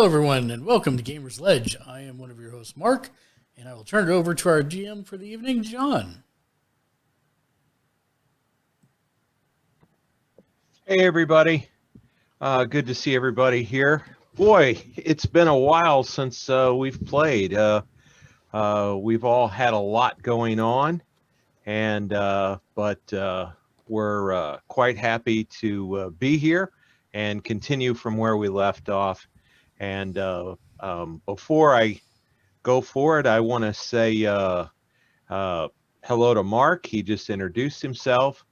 Hello, everyone, and welcome to Gamer's Ledge. I am one of your hosts, Mark, and I will turn it over to our GM for the evening, John. Hey, everybody. Good to see everybody here. Boy, it's been a while since we've played. We've all had a lot going on, and but we're quite happy to be here and continue from where we left off. And before I go forward, I want to say uh, hello to Mark. He just introduced himself.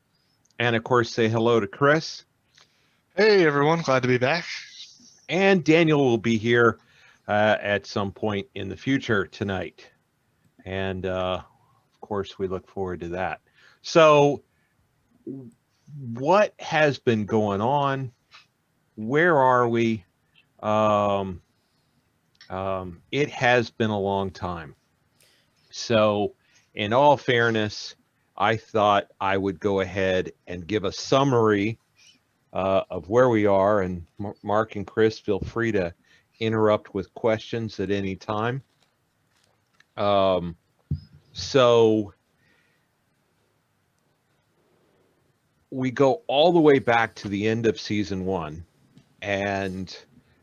And of course, say hello to Chris. Hey everyone, glad to be back. And Daniel will be here at some point in the future tonight. And of course, we look forward to that. So, what has been going on? Where are we? Um, it has been a long time. So, in all fairness, I thought I would go ahead and give a summary of where we are. And Mark and Chris, feel free to interrupt with questions at any time. So we go all the way back to the end of season one, and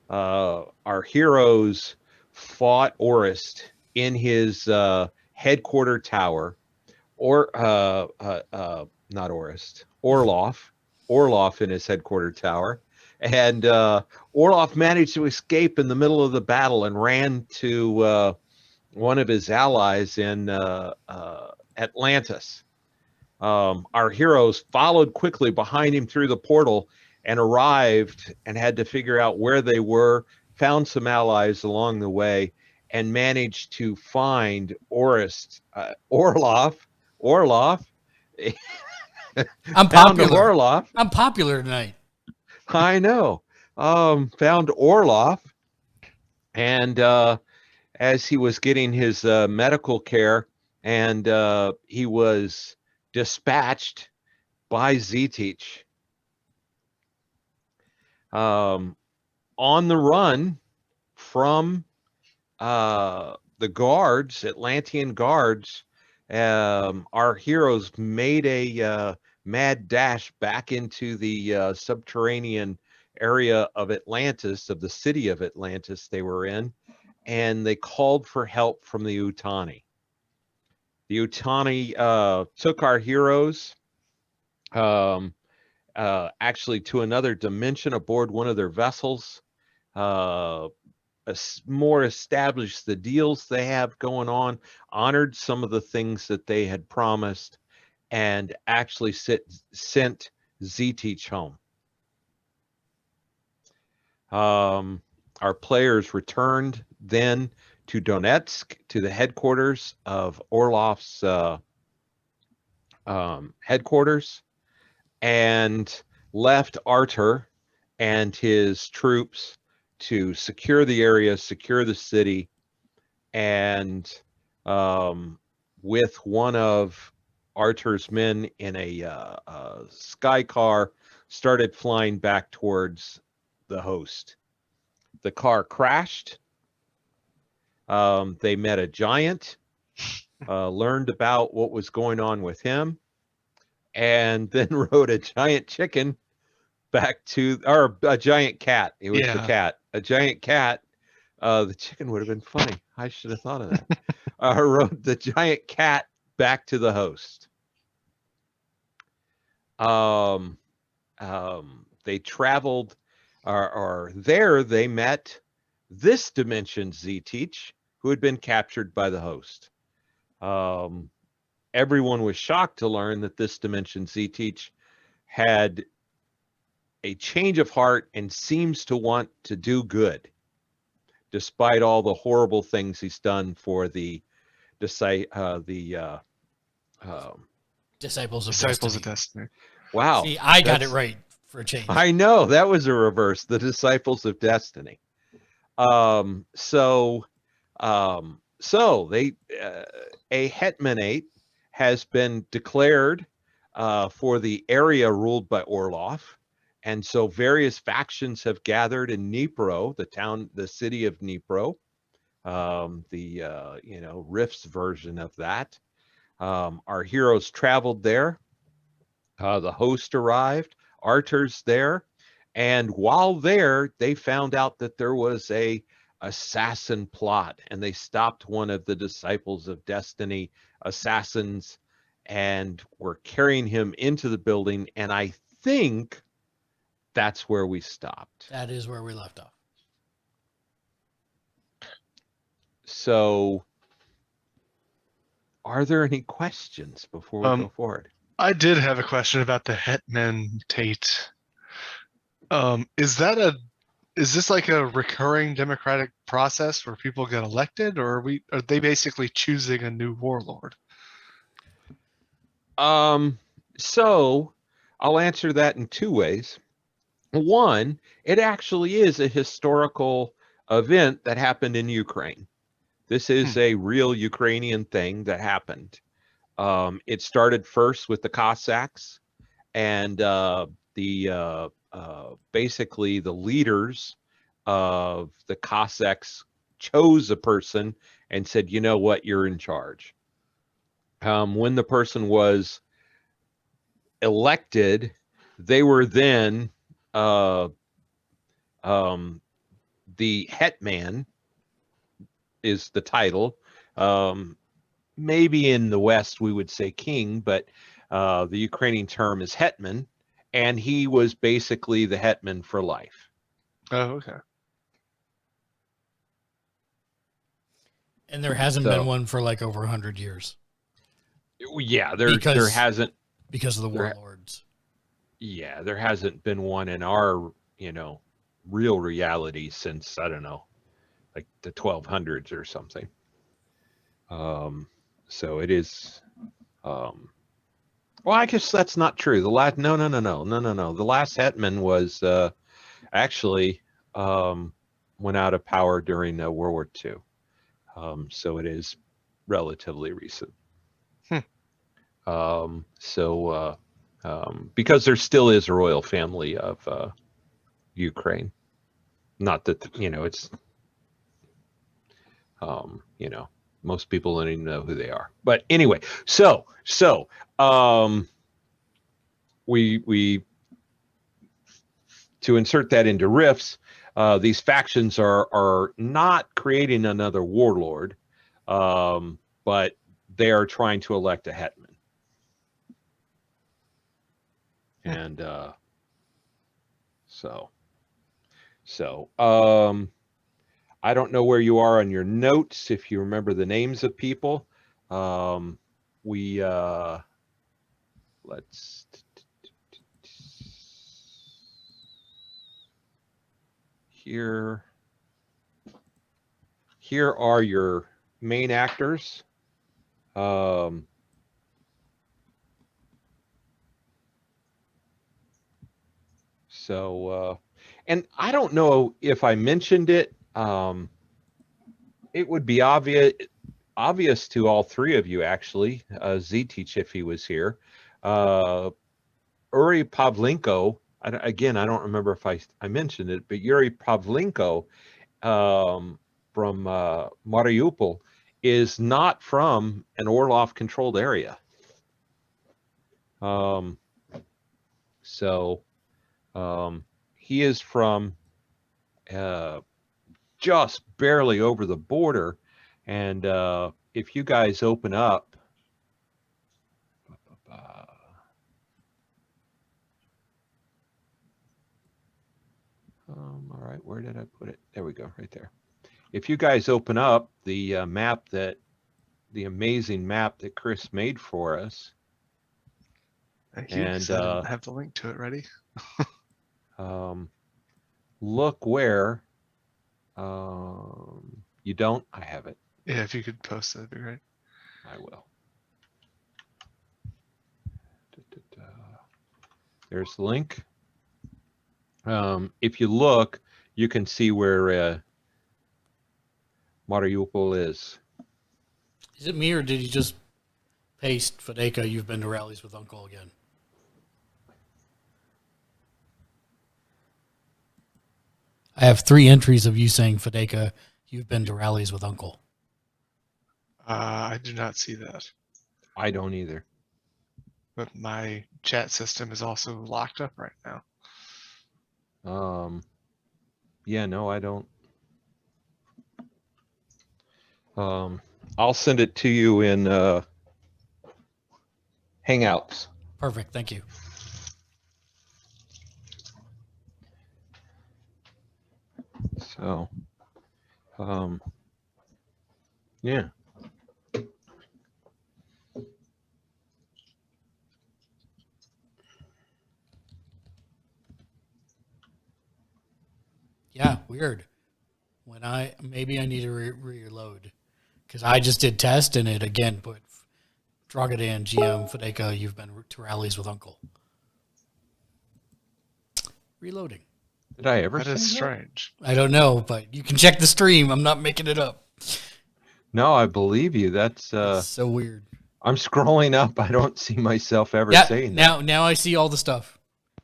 our heroes fought Orist in his headquarter tower, or not Orist, Orloff in his headquarter tower. And Orloff managed to escape in the middle of the battle and ran to one of his allies in Atlantis. Our heroes followed quickly behind him through the portal and arrived and had to figure out where they were, found some allies along the way, and managed to find Orloff. I'm Found popular. Orloff. I'm popular tonight. I know. Found Orloff, and as he was getting his medical care, and he was dispatched by Z-Teach. On the run from the guards, Atlantean guards, our heroes made a mad dash back into the subterranean area of Atlantis, of the city of Atlantis they were in, and they called for help from the Utani. The Utani took our heroes actually to another dimension aboard one of their vessels, more established the deals they have going on, honored some of the things that they had promised, and actually sent Z-Teach home. Our players returned then to Donetsk, to the headquarters of Orloff's headquarters, and left Artur and his troops to secure the area, secure the city, and with one of Artur's men in a sky car, started flying back towards the host. The car crashed. They met a giant, learned about what was going on with him, and then rode a giant chicken back to, or a giant cat. It was the cat, a giant cat. The chicken would have been funny. I should have thought of that. Rode the giant cat back to the host. They traveled, or there they met this dimension Z-Teach, who had been captured by the host. Everyone was shocked to learn that this dimension Z-Teach had a change of heart and seems to want to do good, despite all the horrible things he's done for the Disciples of Destiny. Wow. See, I got it right for a change. I know, that was a reverse. The Disciples of Destiny. So they a hetmanate has been declared for the area ruled by Orloff, And so various factions have gathered in Dnipro, the city of Dnipro, Rift's version of that. Our heroes traveled there. The host arrived. Arthur's there. And while there, they found out that there was a assassin plot, and they stopped one of the disciples of destiny assassins and were carrying him into the building. And I think that's where we stopped. That is where we left off. So, are there any questions before we go forward? I did have a question about the Hetman Tate. Is this like a recurring democratic process where people get elected, or are they basically choosing a new warlord? So I'll answer that in two ways. One, it actually is a historical event that happened in Ukraine. This is a real Ukrainian thing that happened. It started first with the Cossacks, and basically the leaders of the Cossacks chose a person and said, you know what, you're in charge. When the person was elected, they were then the hetman is the title. Maybe in the West we would say king, but the Ukrainian term is hetman, and he was basically the hetman for life. Oh, okay. And there hasn't been one for like over 100 years. Yeah, there hasn't, because of the warlords. Yeah, there hasn't been one in our, real reality since, I don't know, like the 1200s or something. So it is, well, I guess that's not true. The last, no. The last hetman was actually went out of power during World War II. So it is relatively recent. Because there still is a royal family of Ukraine. Not that, it's, most people don't even know who they are. But anyway, we to insert that into riffs, these factions are not creating another warlord, but they are trying to elect a hetman. And I don't know where you are on your notes, if you remember the names of people. Here are your main actors. And I don't know if I mentioned it. It would be obvious to all three of you, actually. Z-Teach, if he was here. Yuri Pavlenko, again, I don't remember if I mentioned it, but Yuri Pavlenko from Mariupol is not from an Orlov-controlled area. He is from just barely over the border. And if you guys open up, all right, where did I put it? There we go, right there. If you guys open up the the amazing map that Chris made for us. Thank you. And I didn't have the link to it ready. Look where you don't. I have it. Yeah, if you could post that, that'd be great. I will. There's the link. If you look, you can see where Mariupol is. Is it me, or did you just paste Fedeka, you've been to rallies with Uncle again? I have 3 entries of you saying, Fadeka, you've been to rallies with Uncle. I do not see that. I don't either. But my chat system is also locked up right now. Yeah, no, I don't. I'll send it to you in Hangouts. Perfect. Thank you. So, yeah. Yeah, weird. Maybe I need to reload because I just did test and it again put Dragadan GM Fadeka. You've been to rallies with Uncle. Reloading. Did I ever That say is that? strange. I don't know, but you can check the stream. I'm not making it up. No, I believe you. That's It's so weird. I'm scrolling up. I don't see myself ever Yeah, saying that. now I see all the stuff.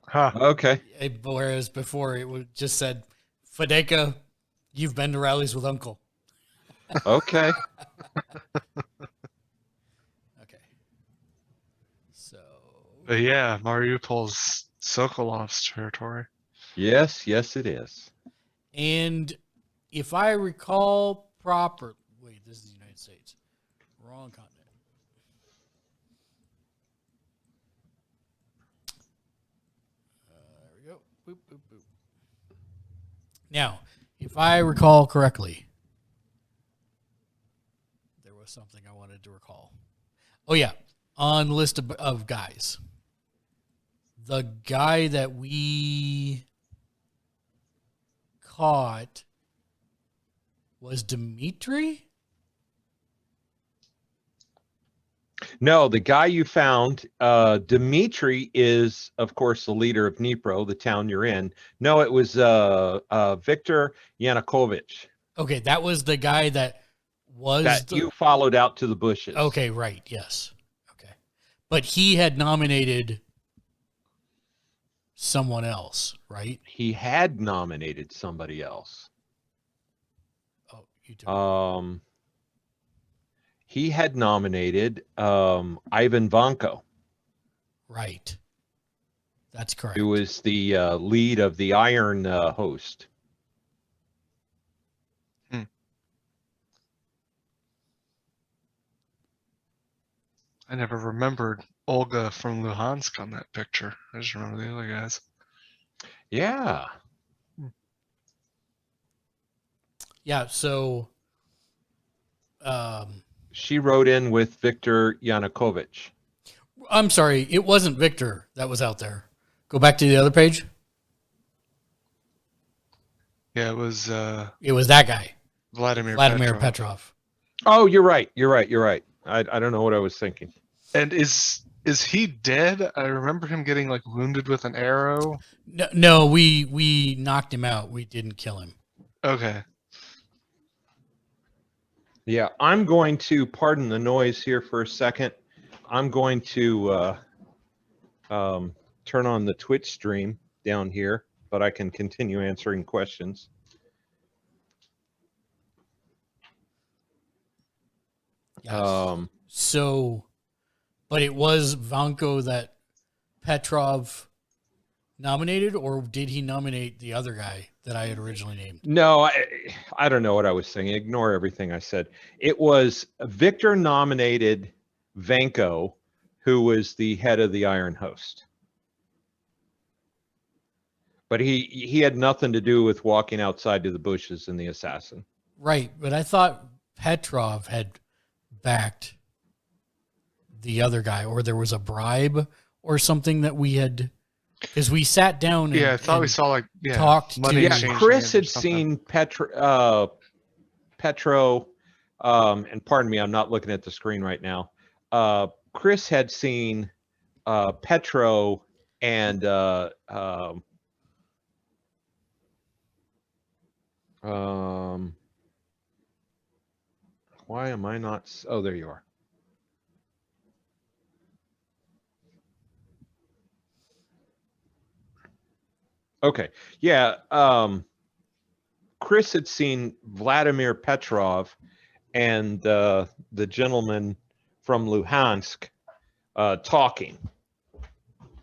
Huh. Okay. Whereas before it just said, Fadeka, you've been to rallies with Uncle. Okay. Okay. So. But yeah, Mariupol's Sokolov's territory. Yes, yes, it is. And if I recall proper, wait, this is the United States. Wrong continent. There we go. Boop, boop, boop. Now, if I recall correctly, there was something I wanted to recall. Oh, yeah. On the list of guys, the guy that we caught was Dimitri? No, the guy you found, Dmitry, is, of course, the leader of Dnipro, the town you're in. No, it was Victor Yanukovych Okay, that was the guy that was that you followed out to the bushes. Okay, right. Yes. Okay. But he had nominated someone else, right? He had nominated somebody else. Oh, you took He had nominated Ivan Vanko, right. That's correct. who was the lead of the Iron host. I never remembered Olga from Luhansk on that picture. I just remember the other guys. Yeah. Yeah, so She wrote in with Victor Yanukovych. I'm sorry, it wasn't Victor that was out there. Go back to the other page. Yeah, it was that guy, Vladimir Petrov. Oh, you're right. You're right. You're right. I don't know what I was thinking. And is he dead? I remember him getting like wounded with an arrow. No, we knocked him out. We didn't kill him. Okay. Yeah, I'm going to pardon the noise here for a second. I'm going to turn on the Twitch stream down here, but I can continue answering questions. Yes. So, but it was Vanko that Petrov nominated, or did he nominate the other guy that I had originally named? No, I don't know what I was saying. Ignore everything I said. It was Victor nominated Vanko, who was the head of the Iron Host. But he had nothing to do with walking outside to the bushes and the assassin. Right, but I thought Petrov had backed the other guy, or there was a bribe or something that we had, because we sat down. I thought we saw like talked money to. exchange Chris had or something. seen Petro, and pardon me, I'm not looking at the screen right now. Chris had seen Petro and why am I not? Oh, there you are. Okay. Yeah. Chris had seen Vladimir Petrov and the gentleman from Luhansk talking,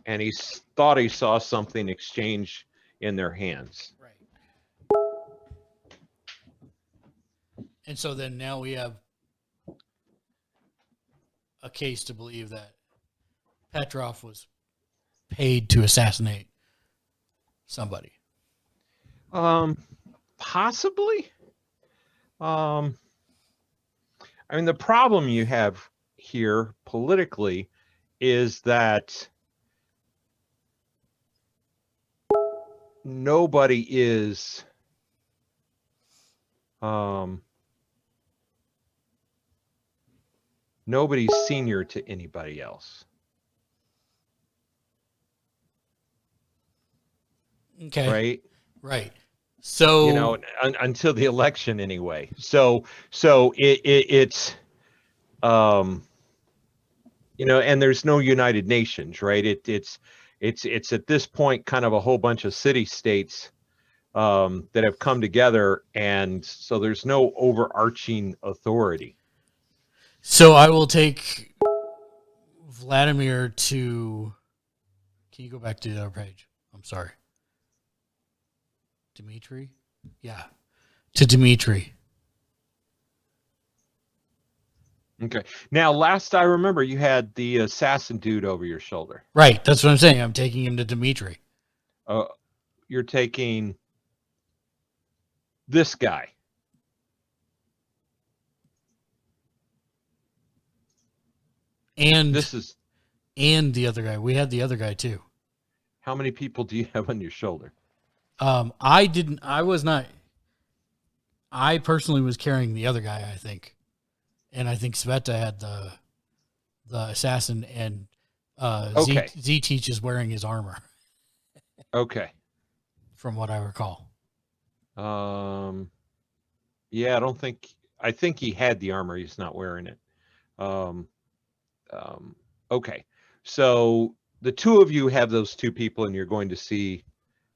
and he thought he saw something exchange in their hands. Right. And so then now we have a case to believe that Petrov was paid to assassinate somebody. Possibly. I mean, the problem you have here politically is that nobody is nobody's senior to anybody else. Okay. Right. Right. So, you know, until the election anyway. So it's you know, and there's no United Nations, right? It's at this point kind of a whole bunch of city states that have come together, and so there's no overarching authority. So I will take Vladimir to. Can you go back to the other page? I'm sorry. Dmitry? Yeah. To Dmitry. Okay. Now, last I remember, you had the assassin dude over your shoulder. Right. That's what I'm saying. I'm taking him to Dmitry. You're taking this guy. And this is and the other guy. We had the other guy too. How many people do you have on your shoulder? I personally was carrying the other guy, I think. And I think Sveta had the assassin, and Okay. Z-Teach is wearing his armor. Okay. From what I recall. Yeah, I think he had the armor, he's not wearing it. Okay. So the two of you have those two people, and you're going to see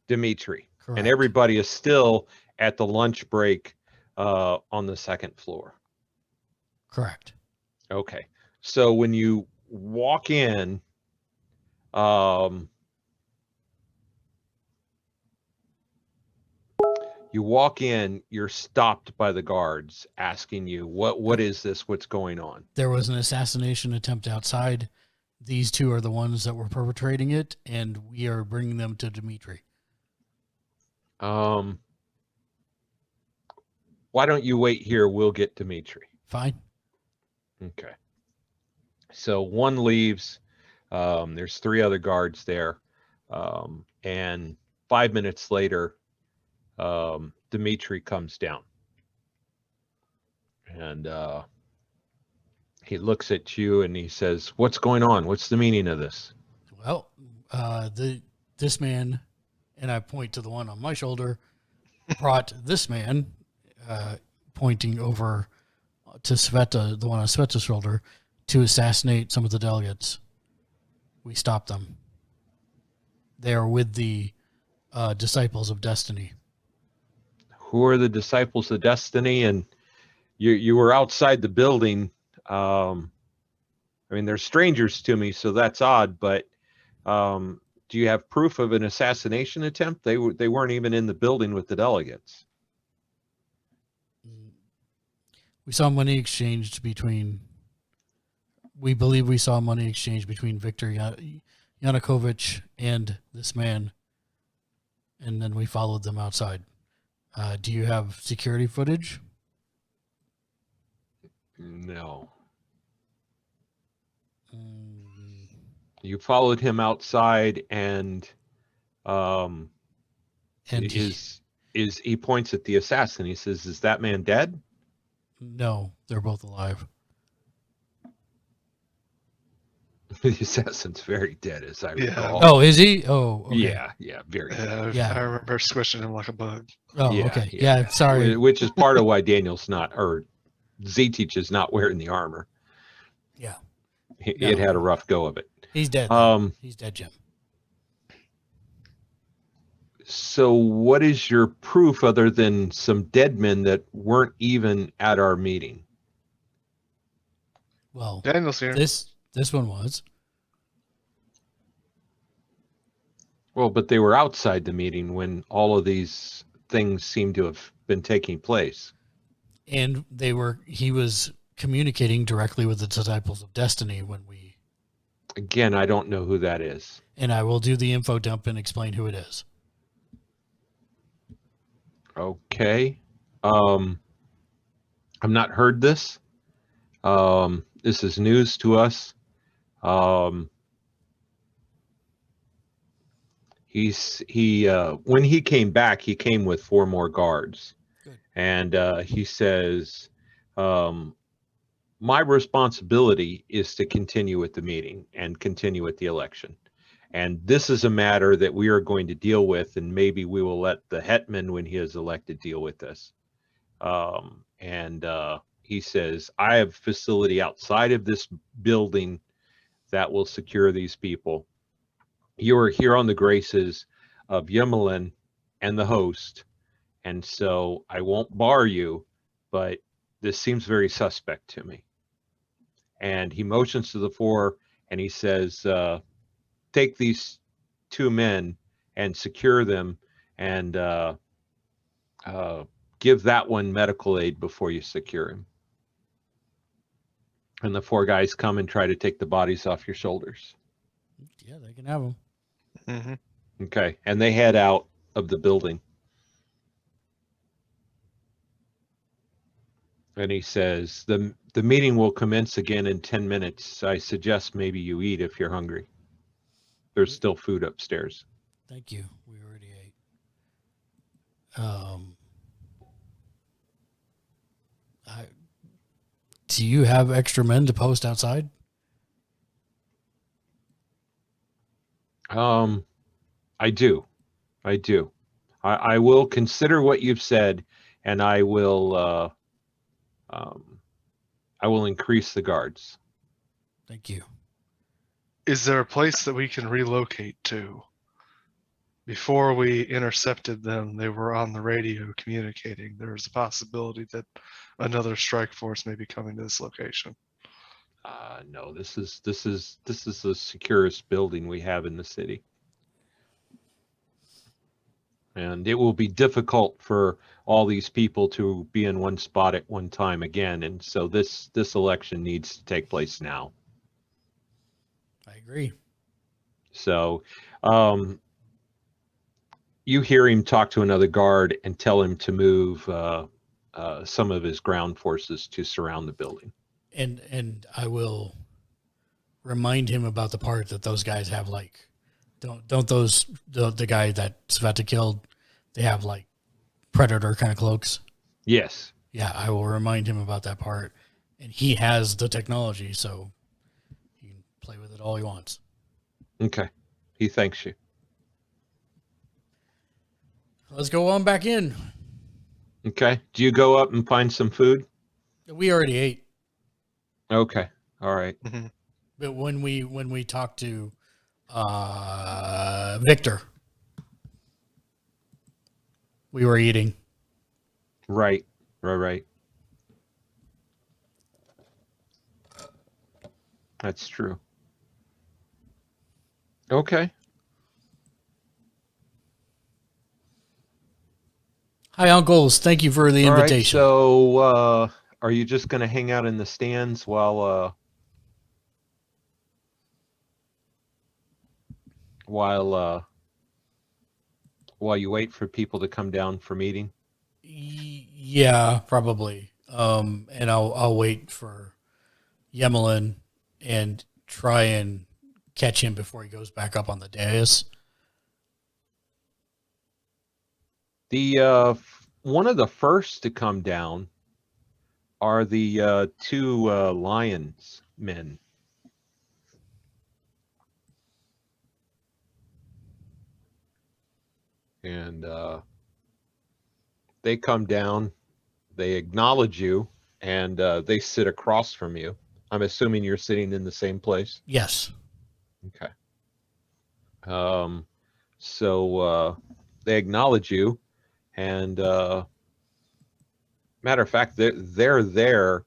Dmitry. Correct. And everybody is still at the lunch break on the second floor. Correct. Okay. So when you walk in, you're stopped by the guards asking you, what is this? What's going on? There was an assassination attempt outside. These two are the ones that were perpetrating it, and we are bringing them to Dmitry. Why don't you wait here? We'll get Dmitry. Fine. Okay. So one leaves. There's three other guards there. And 5 minutes later, Dmitry comes down. And he looks at you and he says, "What's going on? What's the meaning of this?" Well, this man, and I point to the one on my shoulder, brought this man, pointing over to Sveta, the one on Sveta's shoulder, to assassinate some of the delegates. We stopped them. They are with the Disciples of Destiny. Who are the Disciples of Destiny? And you were outside the building. I mean, they're strangers to me, so that's odd. But do you have proof of an assassination attempt? They weren't even in the building with the delegates. We saw money exchanged between. We believe we saw money exchanged between Viktor Yanukovych and this man, and then we followed them outside. Do you have security footage? No. You followed him outside, and he points at the assassin. He says, "Is that man dead?" No, they're both alive. The assassin's very dead, as I recall. Oh, is he? Oh, okay. Yeah, very Yeah, dead. I remember squishing him like a bug. Oh, Yeah, okay. yeah. Yeah, sorry. Which is part of why Daniel's not, or Z-Teach is not wearing the armor. Yeah. He had a rough go of it. He's dead. He's dead, Jim. So what is your proof other than some dead men that weren't even at our meeting? Well, Daniel's here. this one was. Well, but they were outside the meeting when all of these things seem to have been taking place. And he was communicating directly with the disciples of destiny when we. Again, I don't know who that is. And I will do the info dump and explain who it is. Okay. I've not heard this. This is news to us. When he came back, he came with 4 more guards. Good. And he says, my responsibility is to continue with the meeting and continue with the election. And this is a matter that we are going to deal with, and maybe we will let the hetman, when he is elected, deal with this. He says, I have a facility outside of this building that will secure these people. You are here on the graces of Yemelin and the host, and so I won't bar you, but this seems very suspect to me. And he motions to the 4, and he says, take these 2 men and secure them, and give that one medical aid before you secure him. And the 4 guys come and try to take the bodies off your shoulders. Yeah, they can have them. Mm-hmm. Okay, and they head out of the building. And he says, the meeting will commence again in 10 minutes. I suggest maybe you eat if you're hungry. There's still food upstairs. Thank you. We already ate. Do you have extra men to post outside? I do. I will consider what you've said, and I will increase the guards. Thank you. Is there a place that we can relocate to? Before we intercepted them, they were on the radio communicating. There's a possibility that another strike force may be coming to this location. No, this is the securest building we have in the city. And it will be difficult for all these people to be in one spot at one time again. And so this election needs to take place now. I agree. So you hear him talk to another guard and tell him to move some of his ground forces to surround the building. And I will remind him about the part that those guys have, like, don't those the guy that Sveta killed, they have like predator kind of cloaks. Yes. Yeah, I will remind him about that part. And he has the technology, so he can play with it all he wants. Okay. He thanks you. Let's go on back in. Okay. Do you go up and find some food? We already ate. Okay. All right. Mm-hmm. But when we talked to Victor, we were eating. Right. That's true. Okay. Hi, uncles. Thank you for the invitation. All right, so are you just going to hang out in the stands while you wait for people to come down for meeting? Yeah, probably. And I'll wait for Yemelin and try and catch him before he goes back up on the dais. The one of the first to come down are the 2 Lions men. And they come down, they acknowledge you, and they sit across from you. I'm assuming you're sitting in the same place? Yes. Okay. So they acknowledge you, and matter of fact, they're there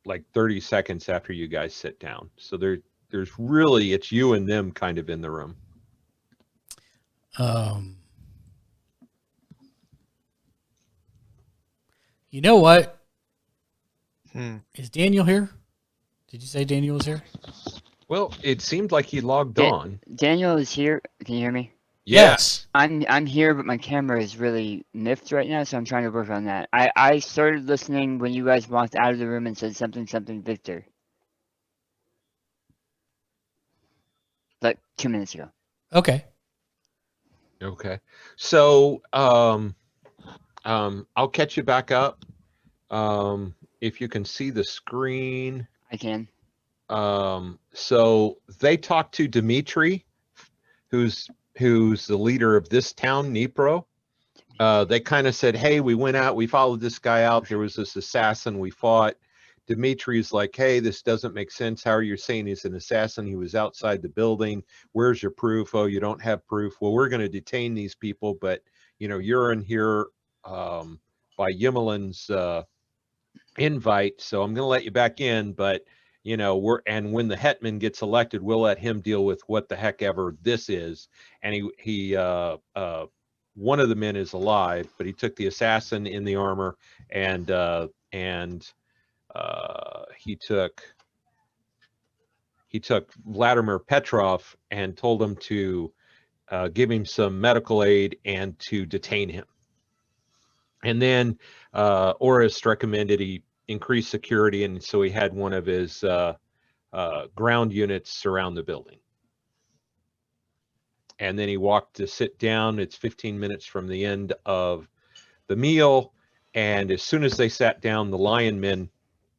like 30 seconds after you guys sit down. So there's really, it's you and them kind of in the room. You know what? Hmm. Is Daniel here? Did you say Daniel was here? Well, it seemed like he logged on. Daniel is here. Can you hear me? Yes. I'm here, but my camera is really miffed right now, so I'm trying to work on that. I started listening when you guys walked out of the room and said something Victor. Like 2 minutes ago. Okay. Okay. So I'll catch you back up. If you can see the screen. I can. So they talked to Dimitri, who's the leader of this town, Dnipro. They kind of said, hey, we went out, we followed this guy out. There was this assassin we fought. Dimitri's like, hey, this doesn't make sense. How are you saying he's an assassin? He was outside the building. Where's your proof? Oh, you don't have proof. Well, we're going to detain these people, but you're in here by Yimelin's invite, so I'm going to let you back in, but when the hetman gets elected, we'll let him deal with what the heck ever this is. And he one of the men is alive, but he took the assassin in the armor, and he took Vladimir Petrov and told him to give him some medical aid and to detain him. And then Orist recommended he increase security, and so he had one of his ground units surround the building. And then he walked to sit down. It's 15 minutes from the end of the meal, and as soon as they sat down, the lion men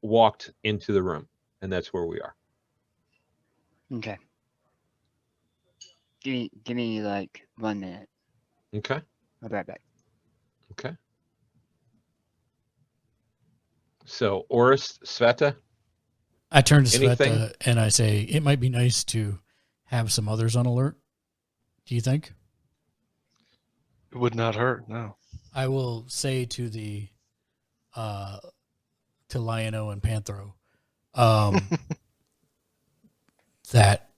walked into the room, and that's where we are. Okay. Give me like 1 minute. Okay. I'll be right back. Okay. So, Orist, Sveta? I turn to Anything? Sveta and I say, it might be nice to have some others on alert. Do you think? It would not hurt, no. I will say to the to Liono and Panthro that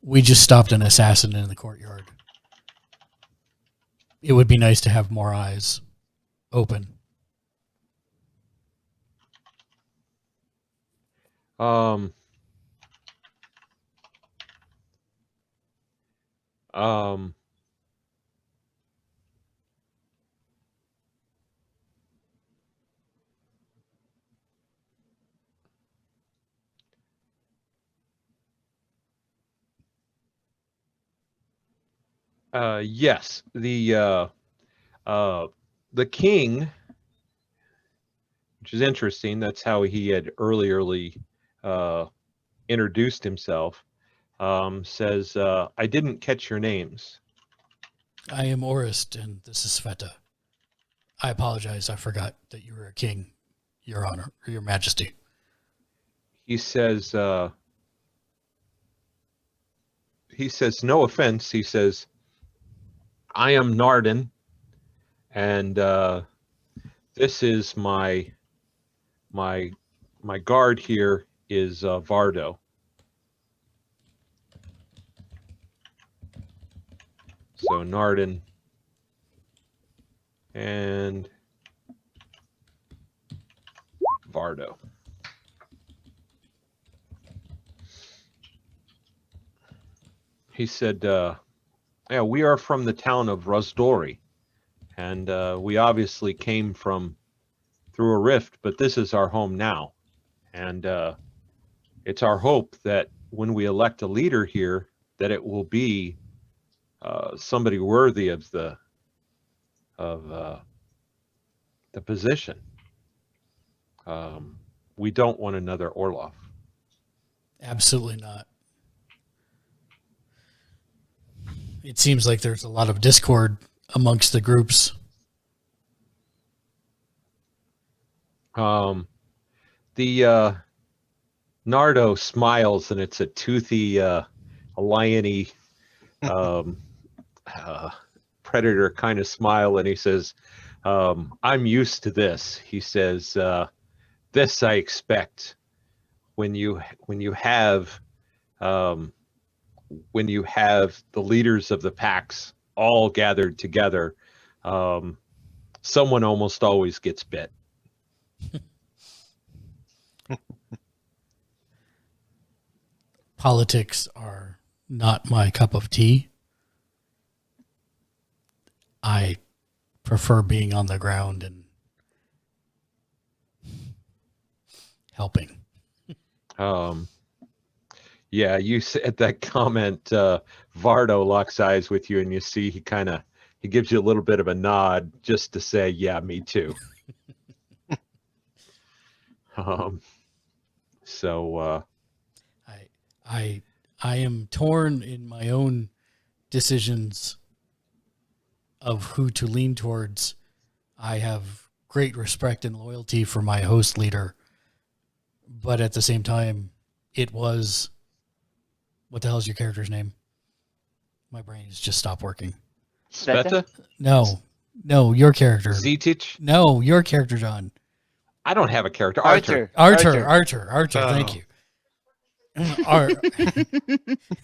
we just stopped an assassin in the courtyard. It would be nice to have more eyes open. Yes, the king, which is interesting. That's how he had earlierly introduced himself. Says, I didn't catch your names. I am Orist, and this is Sveta. I apologize. I forgot that you were a king, Your Honor, or Your Majesty. He says, no offense. He says, I am Narden, and this is my guard here is Vardo. So Narden and Vardo. He said, yeah, we are from the town of Razdori, and we obviously came from through a rift, but this is our home now. And it's our hope that when we elect a leader here, that it will be somebody worthy of the position. We don't want another Orlov. Absolutely not. It seems like there's a lot of discord amongst the groups. The Nardo smiles, and it's a toothy, a liony Predator kind of smile and he says, I'm used to this. He says, this I expect when you have the leaders of the packs all gathered together, someone almost always gets bit. Politics are not my cup of tea. I prefer being on the ground and helping. Yeah, you said that comment. Vardo locks eyes with you, and you see he gives you a little bit of a nod just to say, "Yeah, me too." So I am torn in my own decisions of who to lean towards. I have great respect and loyalty for my host leader, but at the same time, it was, what the hell is your character's name? My brain's just stopped working. Sveta, No, your character. Zetich. No, your character, John. I don't have a character. Archer. Archer. Thank you.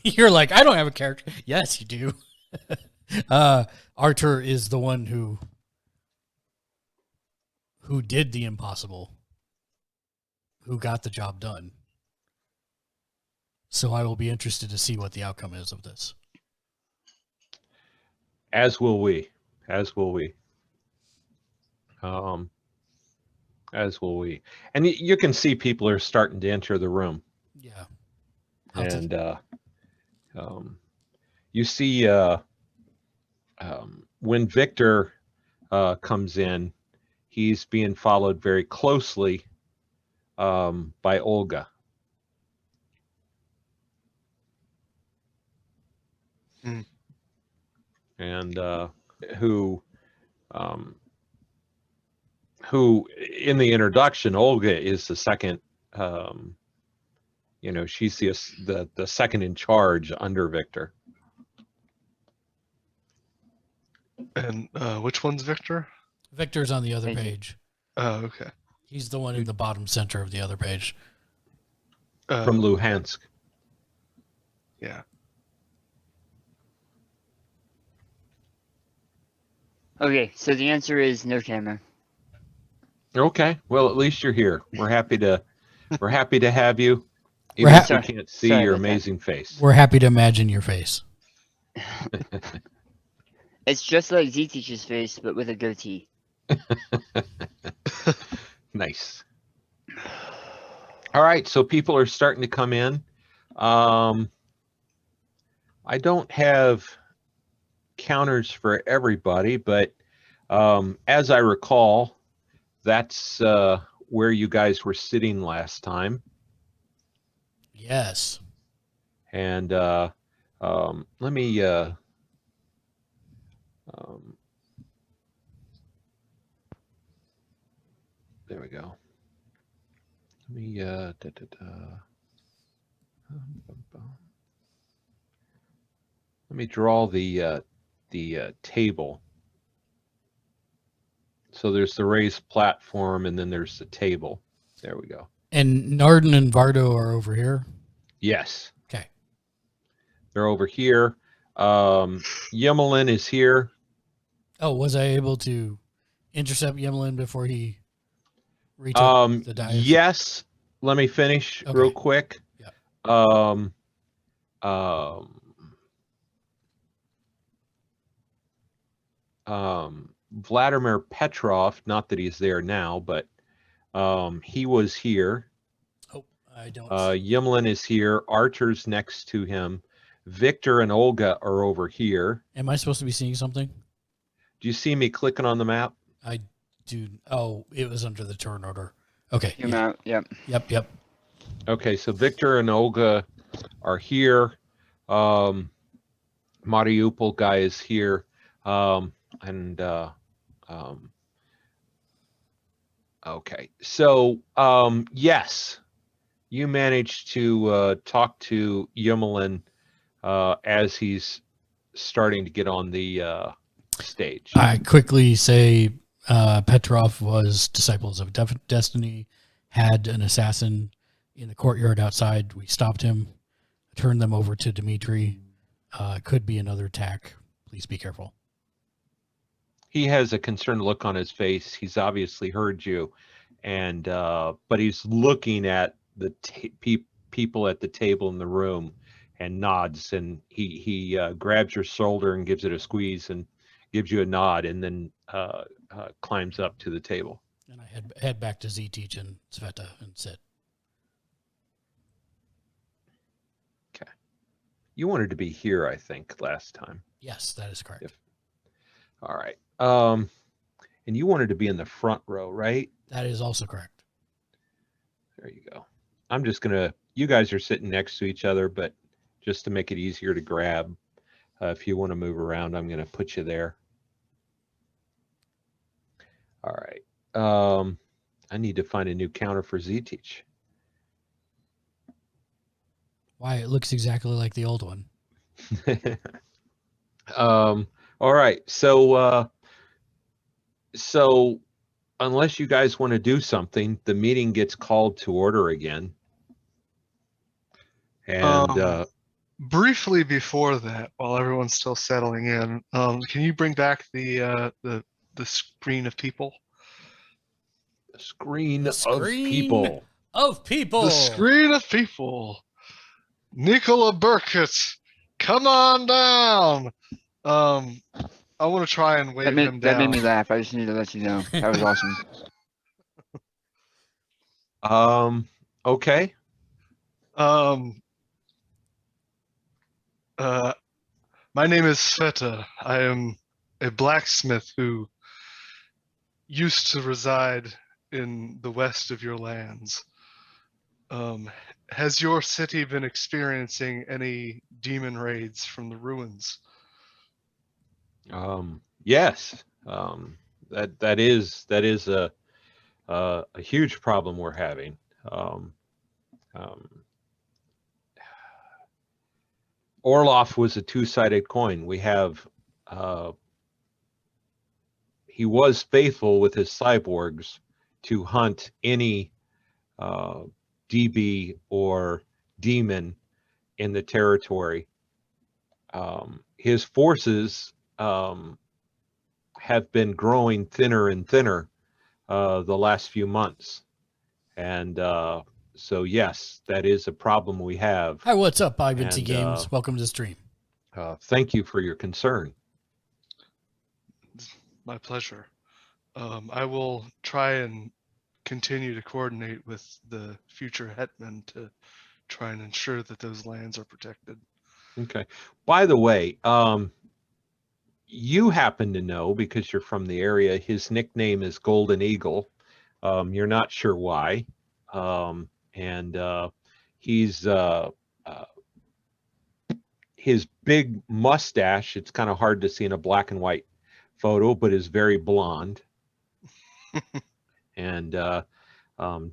You're like, I don't have a character. Yes, you do. Archer is the one who did the impossible, who got the job done. So I will be interested to see what the outcome is of this. As will we. As will we. And you can see people are starting to enter the room. Yeah. And you see when Victor comes in, he's being followed very closely by Olga. And who in the introduction, Olga is the second, she's the second in charge under Victor. And which one's Victor? Victor's on the other page. Oh, okay. He's the one in the bottom center of the other page. From Luhansk. Yeah. Okay, so the answer is no camera. Okay, well, at least you're here. We're happy to have you. We're Even if we can't see sorry your about that. amazing face. We're happy to imagine your face. It's just like Zetich's face, but with a goatee. Nice. All right, so people are starting to come in. I don't have counters for everybody, but as I recall, that's where you guys were sitting last time. Yes. And let me there we go. Let me let me draw the table. So there's the raised platform, and then there's the table. There we go. And Narden and Vardo are over here? Yes. Okay. They're over here. Yemelin is here. Oh, was I able to intercept Yemelin before he retook the dive? Yes. Let me finish real quick. Yeah. Vladimir Petrov, not that he's there now, but he was here. Oh, I don't. Yemelin is here. Archer's next to him. Victor and Olga are over here. Am I supposed to be seeing something? Do you see me clicking on the map? I do. Oh, it was under the turn order. Okay. You're out. Yep. Yep. Okay, so Victor and Olga are here. Mariupol guy is here. Okay, so yes, you managed to talk to Yemelin as he's starting to get on the stage. I quickly say Petrov was Disciples of Destiny, had an assassin in the courtyard outside. We stopped him, turned them over to Dmitri. Could be another attack. Please be careful. He has a concerned look on his face. He's obviously heard you, and but he's looking at the people at the table in the room and nods, and he grabs your shoulder and gives it a squeeze and gives you a nod, and then climbs up to the table. And I head back to Z-Teach and Sveta and sit. Okay. You wanted to be here, I think, last time. Yes, that is correct. All right. And you wanted to be in the front row, right? That is also correct. There you go. I'm just gonna. You guys are sitting next to each other, but just to make it easier to grab, if you want to move around, I'm gonna put you there. All right. I need to find a new counter for Z-Teach. Why, it looks exactly like the old one. All right. So unless you guys want to do something, the meeting gets called to order again. And Briefly before that, while everyone's still settling in, can you bring back the screen of people? the screen of screen people. Of people. The screen of people. Nicola Burkett, come on down. I want to try and wave him down. That made me laugh. I just need to let you know. That was awesome. Okay. My name is Sveta. I am a blacksmith who used to reside in the west of your lands. Has your city been experiencing any demon raids from the ruins? Yes. That is a huge problem we're having. Orloff was a two-sided coin. We have he was faithful with his cyborgs to hunt any DB or demon in the territory. His forces have been growing thinner and thinner the last few months. And so, yes, that is a problem we have. Hi, what's up, Ivan T Games? Welcome to the stream. Thank you for your concern. My pleasure. I will try and continue to coordinate with the future hetman to try and ensure that those lands are protected. Okay. By the way, you happen to know, because you're from the area, his nickname is Golden Eagle. You're not sure why. And he's his big mustache, it's kind of hard to see in a black and white photo, but is very blonde. And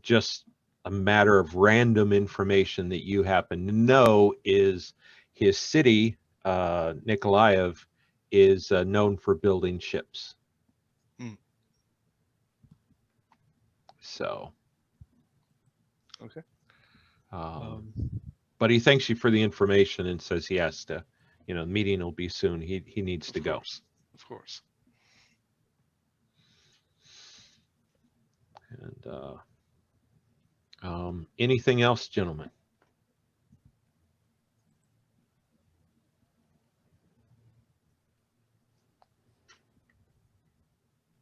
just a matter of random information that you happen to know is his city, Nikolaev, is known for building ships. So. Okay. But he thanks you for the information and says he has to, the meeting will be soon. He needs to go. Of course. And anything else, gentlemen?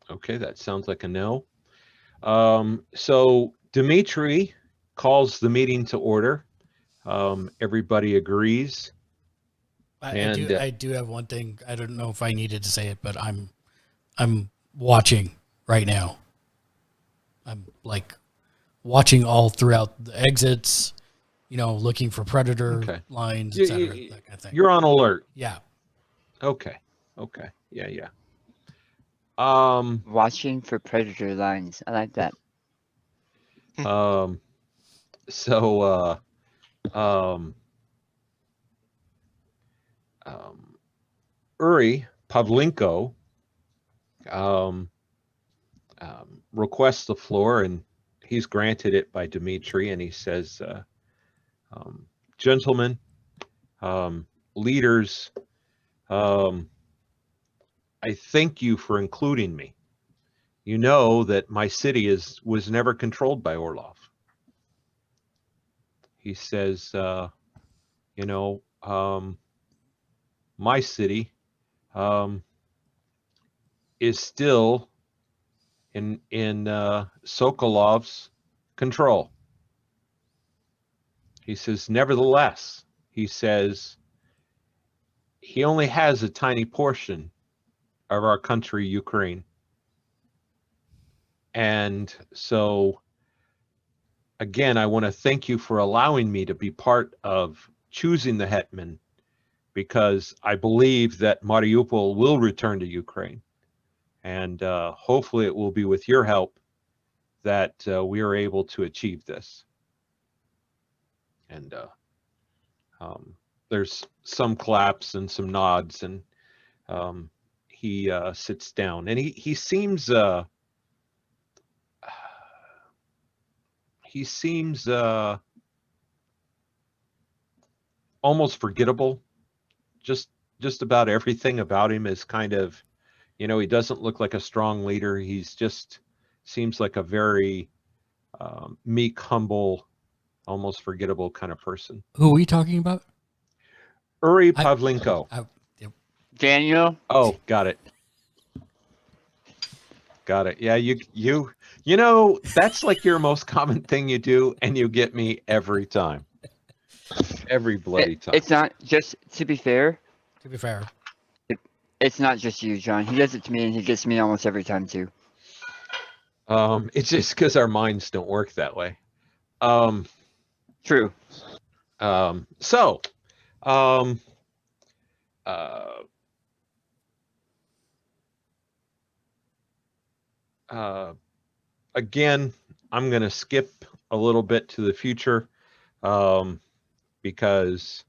Okay, that sounds like a no. So Dmitri calls the meeting to order. Everybody agrees. I do have one thing. I don't know if I needed to say it, but I'm watching right now. I'm like watching all throughout the exits, looking for predator lines, etc. That kind of thing. You're on alert. Yeah. Okay. Yeah. Watching for predator lines. I like that. Uri Pavlenko requests the floor, and he's granted it by Dmitri, and he says, gentlemen, leaders, I thank you for including me. You know that my city was never controlled by Orlov. He says, my city is still in Sokolov's control. He says, nevertheless, he says, he only has a tiny portion of our country, Ukraine. And so, again, I want to thank you for allowing me to be part of choosing the hetman, because I believe that Mariupol will return to Ukraine. And hopefully it will be with your help that we are able to achieve this. And there's some claps and some nods, and he sits down, and he seems almost forgettable. Just about everything about him is kind of, he doesn't look like a strong leader. He's just seems like a very meek, humble, almost forgettable kind of person. Who are we talking about? Uri Pavlenko. Daniel. Oh, got it. Got it. Yeah, you know, that's like your most common thing you do, and you get me every time. Every bloody time. It's not just, to be fair, To be fair. it's not just you, John. He does it to me, and he gets me almost every time too. It's just because our minds don't work that way. True. Again, I'm going to skip a little bit to the future because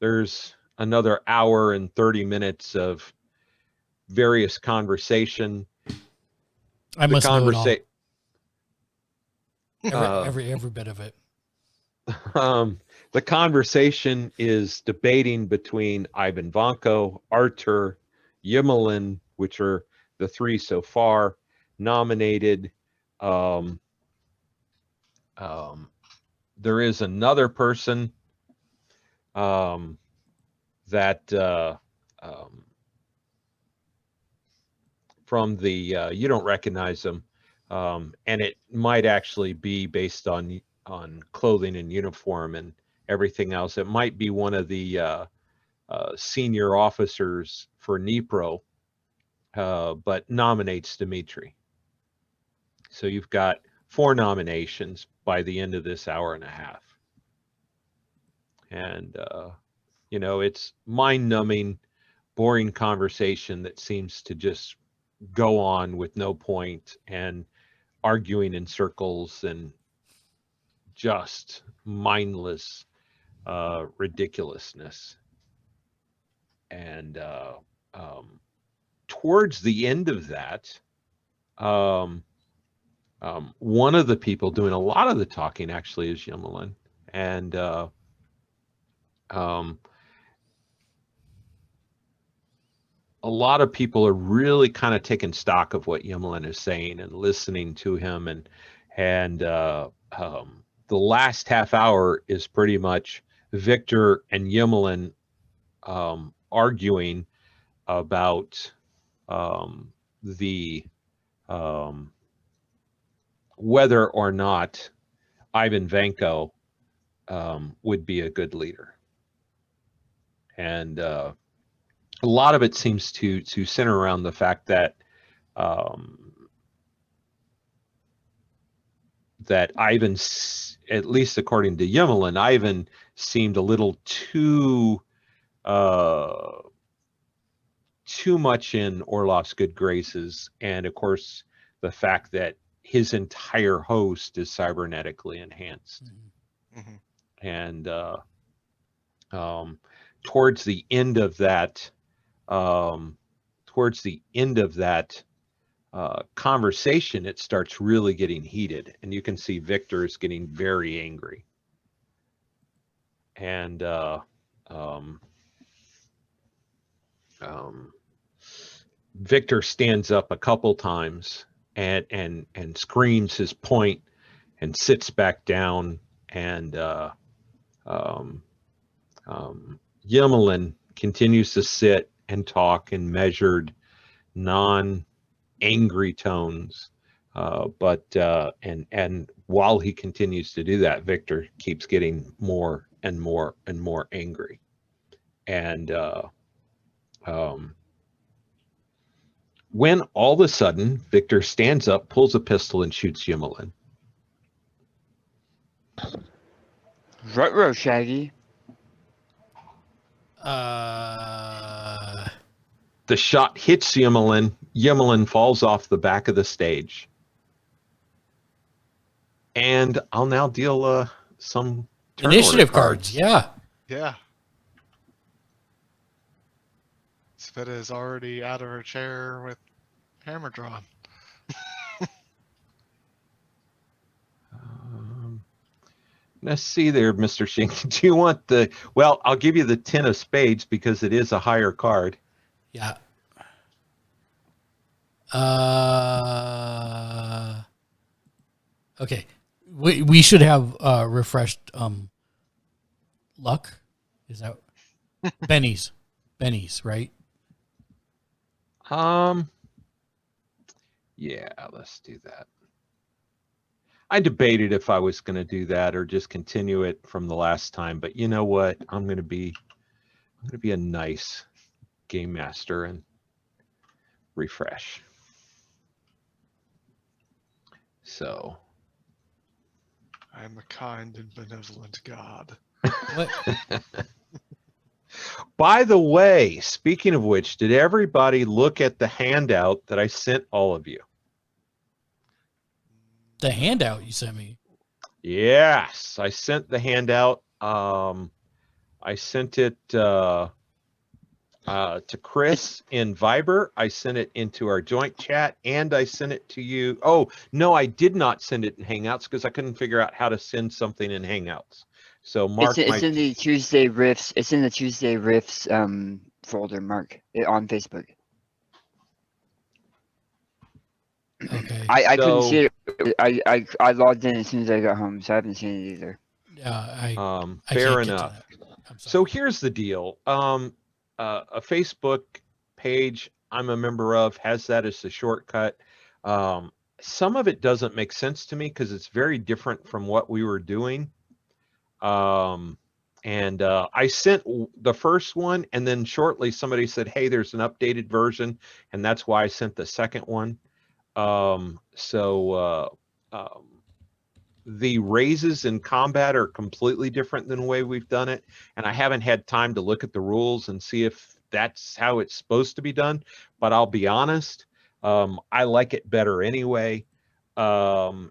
there's another hour and 30 minutes of various conversation. I must know it all. Every bit of it. The conversation is debating between Ivan Vanko, Artur, Yemelin, which are the three so far nominated. There is another person that from the you don't recognize them, and it might actually be based on clothing and uniform and everything else. It might be one of the senior officers for Dnipro, but nominates Dmitri. So you've got 4 nominations by the end of this hour and a half. And, it's mind-numbing, boring conversation that seems to just go on with no point and arguing in circles and just mindless ridiculousness. And towards the end of that, one of the people doing a lot of the talking actually is Yemelin. And a lot of people are really kind of taking stock of what Yemelin is saying and listening to him. And the last half hour is pretty much Victor and Yemelin arguing about the whether or not Ivan Vanko would be a good leader. And a lot of it seems to center around the fact that that Ivan, at least according to Yemelin, Ivan seemed a little too much in Orlov's good graces, and of course the fact that his entire host is cybernetically enhanced. Mm-hmm. And towards the end of that towards the end of that conversation, it starts really getting heated, and you can see Victor is getting very angry. And Victor stands up a couple times and screams his point and sits back down, and Yemelin continues to sit and talk in measured, non-angry tones. But while he continues to do that, Victor keeps getting more and more and more angry. And when all of a sudden Victor stands up, pulls a pistol, and shoots Yemelin. Ruh-roh, Shaggy. Uh, The shot hits Yemelin. Yemelin falls off the back of the stage. And I'll now deal some turn initiative order cards. Yeah. Yeah. Sveta is already out of her chair with hammer drawn. Let's see there, Mr. Shink. Do you want the... Well, I'll give you the 10 of spades because it is a higher card. Yeah. Okay. We should have refreshed luck. Is that Benny's? Benny's, right? Yeah, let's do that. I debated if I was going to do that or just continue it from the last time, but you know what? I'm going to be a nice game master and refresh. So, I am a kind and benevolent God. What? by the way, speaking of which, did everybody look at the handout that I sent all of you? The handout you sent me. Yes, I sent the handout. I sent it to Chris in Viber. I sent it into our joint chat, and I sent it to you. Oh, no, I did not send it in Hangouts because I couldn't figure out how to send something in Hangouts. So Mark, It's in the Tuesday Riffs. It's in the Tuesday Riffs folder, Mark, on Facebook. Okay. I couldn't So- see it. I logged in as soon as I got home, so I haven't seen it either. I fair can't get to enough. that. I'm So sorry. here's the deal. A Facebook page I'm a member of has that as a shortcut. Some of it doesn't make sense to me because it's very different from what we were doing. And I sent the first one, and then shortly somebody said, hey, there's an updated version, and that's why I sent the second one. The raises in combat are completely different than the way we've done it, and I haven't had time to look at the rules and see if that's how it's supposed to be done, but I'll be honest, I like it better anyway. So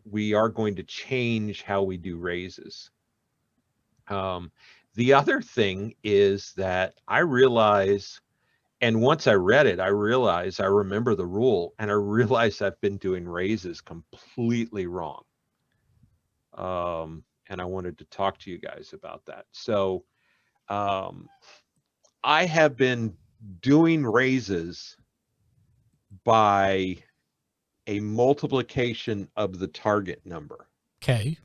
we are going to change how we do raises. The other thing is that I realize, and once I read it, I realized I remember the rule, and I realized I've been doing raises completely wrong. And I wanted to talk to you guys about that. So I have been doing raises by a multiplication of the target number. Okay.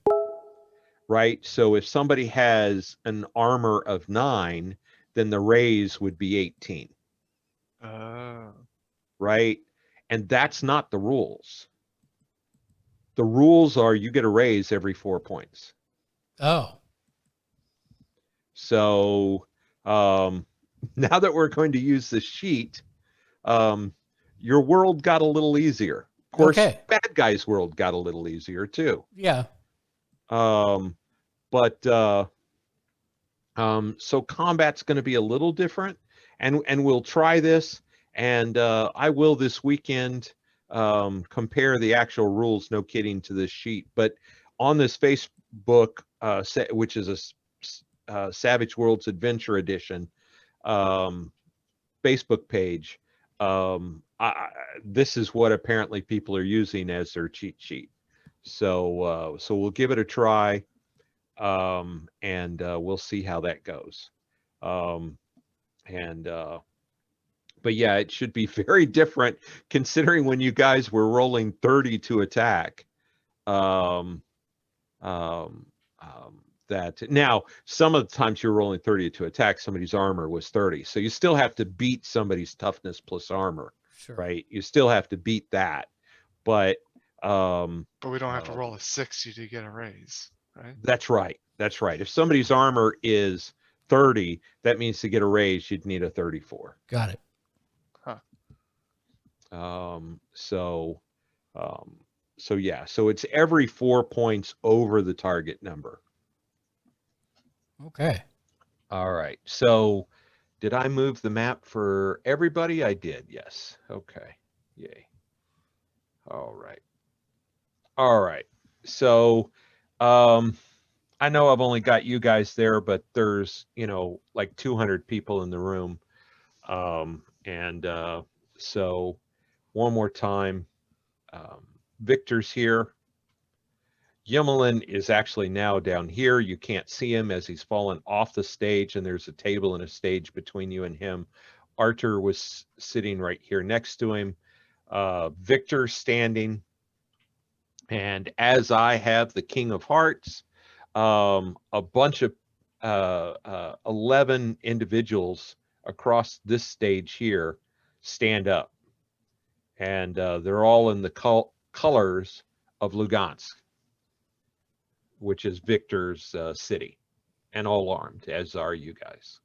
Right? So if somebody has an armor of 9, then the raise would be 18. Right? And that's not the rules. The rules are you get a raise every 4 points. Oh. So now that we're going to use the sheet, your world got a little easier. Of course, Okay. bad guy's world got a little easier too. Yeah. So combat's going to be a little different, and we'll try this, and I will this weekend compare the actual rules, no kidding, to this sheet. But on this Facebook, which is a Savage Worlds Adventure Edition, Facebook page, this is what apparently people are using as their cheat sheet. So we'll give it a try, and we'll see how that goes. But yeah, it should be very different considering when you guys were rolling 30 to attack. That now some of the times you're rolling 30 to attack, somebody's armor was 30, so you still have to beat somebody's toughness plus armor, Sure. right? You still have to beat that, but we don't have to roll a 60 to get a raise, right? That's right. If somebody's armor is 30, that means to get a raise you'd need a 34. Got it. So yeah, so it's every 4 points over the target number. Okay. All right. So did I move the map for everybody? I did. Yes. Okay. Yay. All right. So, I know I've only got you guys there, but there's, like 200 people in the room. So one more time, Victor's here. Yimmelin is actually now down here. You can't see him as he's fallen off the stage, and there's a table and a stage between you and him. Arthur was sitting right here next to him. Victor standing. And as I have the King of Hearts, a bunch of 11 individuals across this stage here stand up. And they're all in the colors of Lugansk, which is Victor's city, and all armed, as are you guys.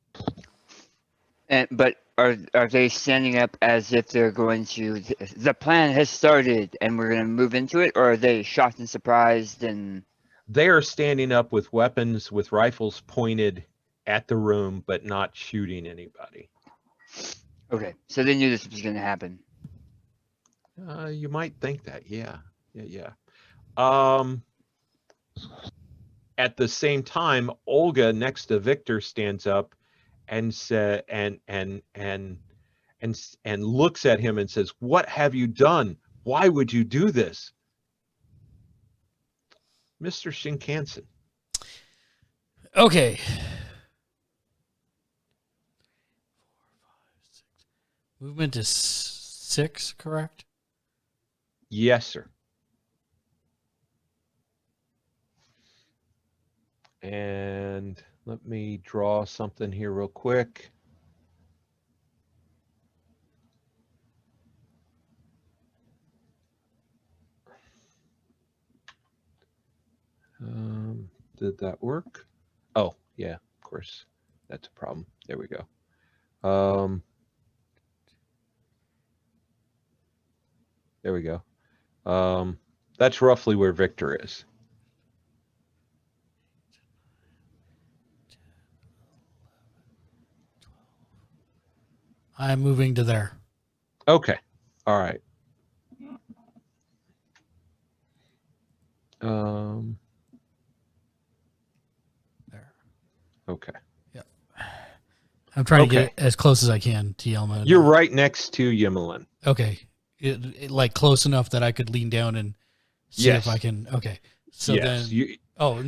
But are they standing up as if they're going to? The plan has started, and we're going to move into it, or are they shocked and surprised? And they are standing up with weapons, with rifles pointed at the room, but not shooting anybody. Okay, so they knew this was going to happen. You might think that, yeah. At the same time, Olga next to Victor stands up and and looks at him and says, "What have you done? Why would you do this?" Mr. Shinkansen. Okay. 4, 5, 6. Movement is 6, correct? Yes, sir. And let me draw something here real quick. Did that work? Oh, yeah, of course. That's a problem. There we go. There we go. That's roughly where Victor is. I'm moving to there. Okay. All right. There. Okay. Yep. I'm trying to get as close as I can to Yelma. You're right next to Yimmelin. Okay. Like close enough that I could lean down and see if I can. Okay. So yes. then.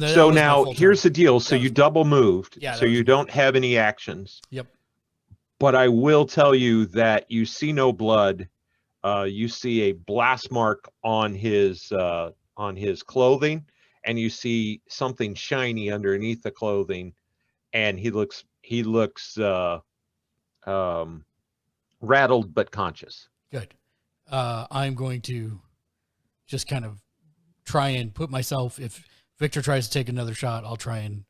So now here's the deal. So you double moved. Yeah. So you don't have any actions. Yep. But I will tell you that you see no blood. You see a blast mark on his clothing, and you see something shiny underneath the clothing, and he looks rattled but conscious. Good. I'm going to just kind of try and put myself, if Victor tries to take another shot, I'll try and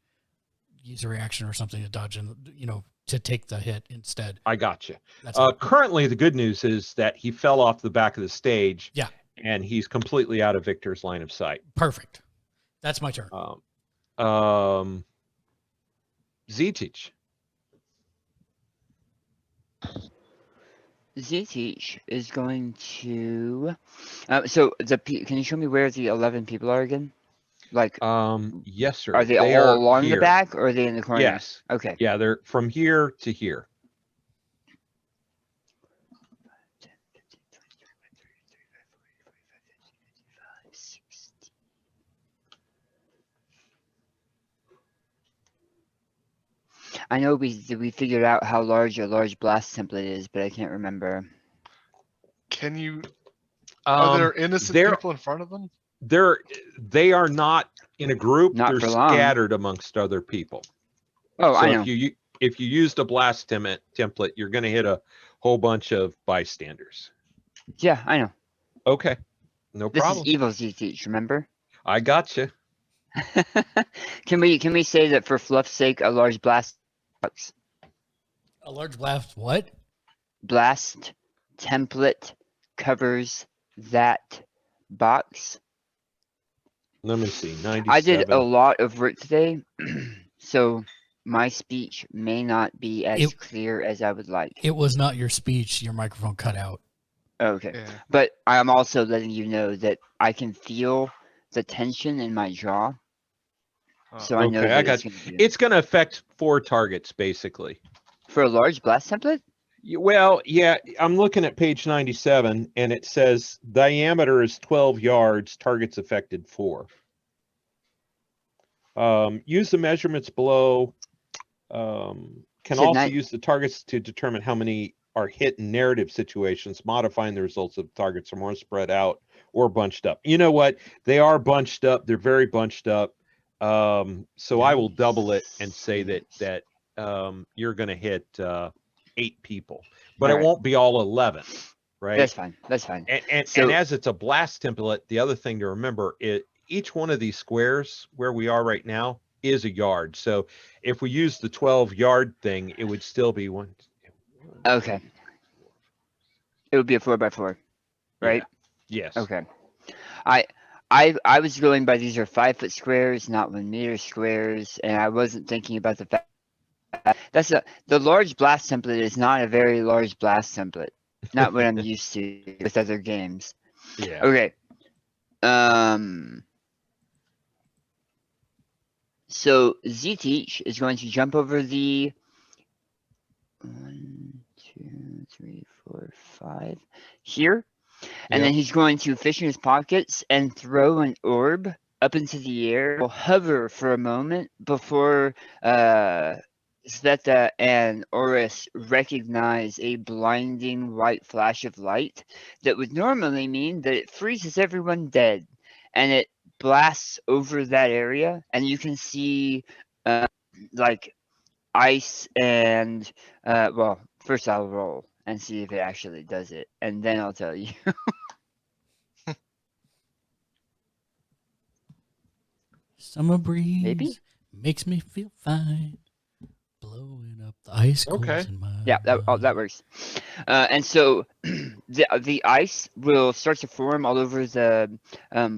use a reaction or something to dodge and, to take the hit instead. I got you. Currently, the good news is that he fell off the back of the stage. Yeah. And he's completely out of Victor's line of sight. Perfect. That's my turn. Zetich. Zetich is going to. So can you show me where the 11 people are again? Like, yes, sir. Are they all along the back, or are they in the corner? Yes. Okay. Yeah, they're from here to here. I know we figured out how large a large blast template is, but I can't remember. Can you? Are there innocent they're people in front of them? they are not in a group. Not They're for long. scattered amongst other people. Oh, So I know. if you used a blast template, you're going to hit a whole bunch of bystanders. Yeah, I know. Okay, no This problem. is evil Z-Teach, remember? I gotcha. Can we say that for fluff's sake, a large blast box? A large blast. What? Blast template covers that box. Let me see. 97. I did a lot of work today, so my speech may not be as clear as I would like. It was not your speech. Your microphone cut out. Okay. Yeah. But I'm also letting you know that I can feel the tension in my jaw. So I know that it's going to affect 4 targets basically. For a large blast template? Well, yeah, I'm looking at page 97 and it says diameter is 12 yards, targets affected 4. Use the measurements below. Can also use the targets to determine how many are hit in narrative situations, modifying the results of targets are more spread out or bunched up. You know what? They are bunched up. They're very bunched up. So I will double it and say that you're going to hit 8 people, but it won't be all 11, right? That's fine. That's fine. And as it's a blast template, the other thing to remember is each one of these squares where we are right now is a yard. So if we use the 12-yard thing, it would still be one. Okay. It would be a 4x4, right? Yeah. Yes. Okay. I was going by these are 5-foot squares, not 1 meter squares, and I wasn't thinking about the fact the large blast template is not a very large blast template. Not what I'm used to with other games. Yeah. Okay. So Z-Teach is going to jump over the 1, 2, 3, 4, 5 here. And then he's going to fish in his pockets and throw an orb up into the air. He'll hover for a moment before Sveta and Oris recognize a blinding white flash of light that would normally mean that it freezes everyone dead. And it blasts over that area, and you can see like ice and well, first I'll roll and see if it actually does it, and then I'll tell you. Summer breeze Maybe? makes me feel fine, blowing up the ice coals in my Yeah, that works. And so the ice will start to form all over the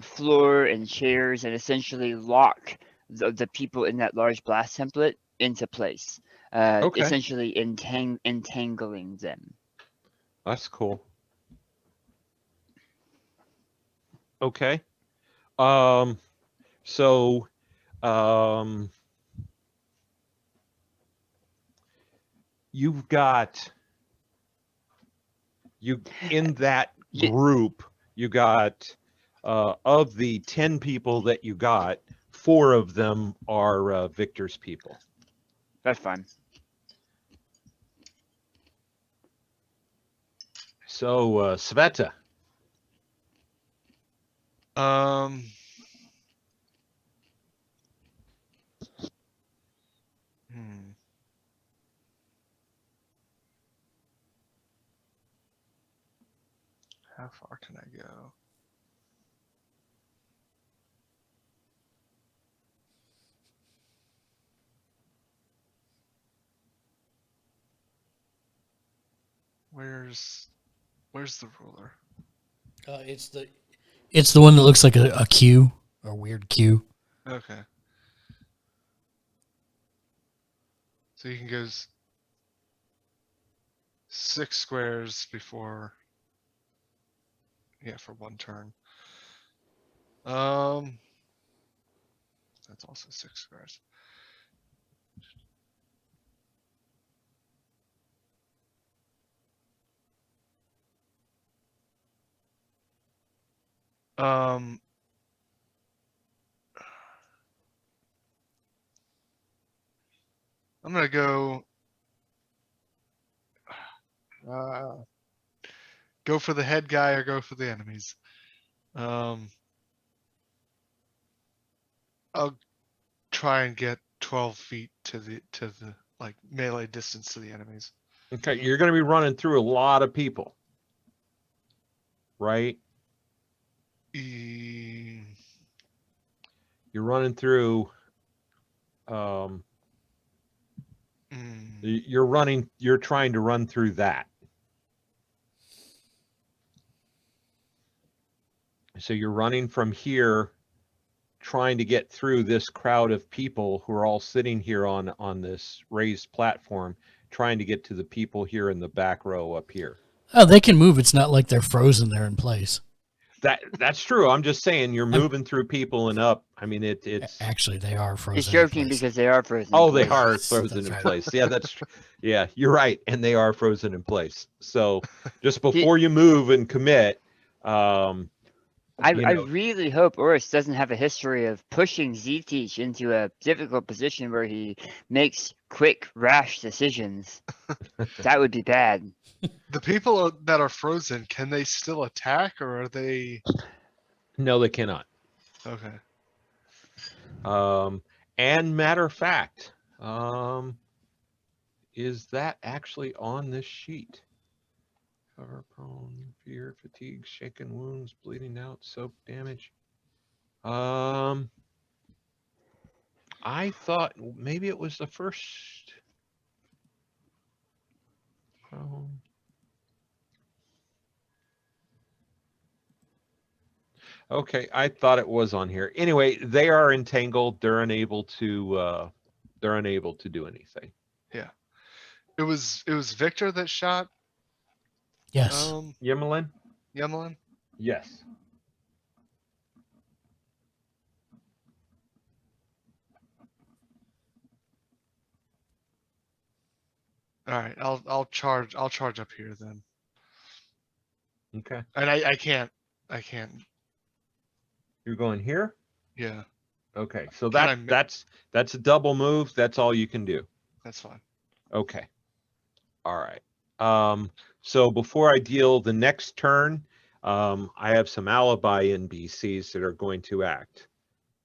floor and chairs, and essentially lock the people in that large blast template into place. Essentially entangling them. That's cool. Okay. So you've got in that group, you got of the 10 people that you got, 4 of them are Victor's people. That's fine. So Sveta. How far can I go? Where's the ruler? It's the one that looks like a Q, a weird Q. Okay. So you can go 6 squares before. Yeah, for 1 turn. That's also 6 squares. I'm gonna go. Uh, go for the head guy or go for the enemies. Um, I'll try and get 12 feet to the like melee distance to the enemies. Okay, you're going to be running through a lot of people, right? E- You're running through. Um, mm, you're running. You're trying to run through that. So you're running from here, trying to get through this crowd of people who are all sitting here on this raised platform, trying to get to the people here in the back row up here. Oh, they can move. It's not like they're frozen there in place. That's true. I'm just saying you're moving through people and up. I mean it's Actually, they are frozen. He's in joking place. because they are frozen. oh in they place. are Yes, frozen that's in right. place. Yeah, that's yeah, you're right, and they are frozen in place. So just He- before you move and commit, I you know, really hope Oris doesn't have a history of pushing Z-Teach into a difficult position where he makes quick, rash decisions. That would be bad. the people that are frozen, can they still attack or are they no, they cannot. okay? And matter of fact, is that actually on this sheet? Cover, prone, fear, fatigue, shaken wounds, bleeding out, soak damage. I thought maybe it was the first. Prone. Okay, I thought it was on here. Anyway, they are entangled. They're unable to do anything. Yeah. It was Victor that shot Yes. Yemelin? Yemelin. Yes. All right, I'll charge up here then. Okay. And I can't You're going here? yeah. Okay. So Can I that's a double move. That's all you can do. That's fine. Okay. All right. So before I deal the next turn, I have some alibi NPCs that are going to act.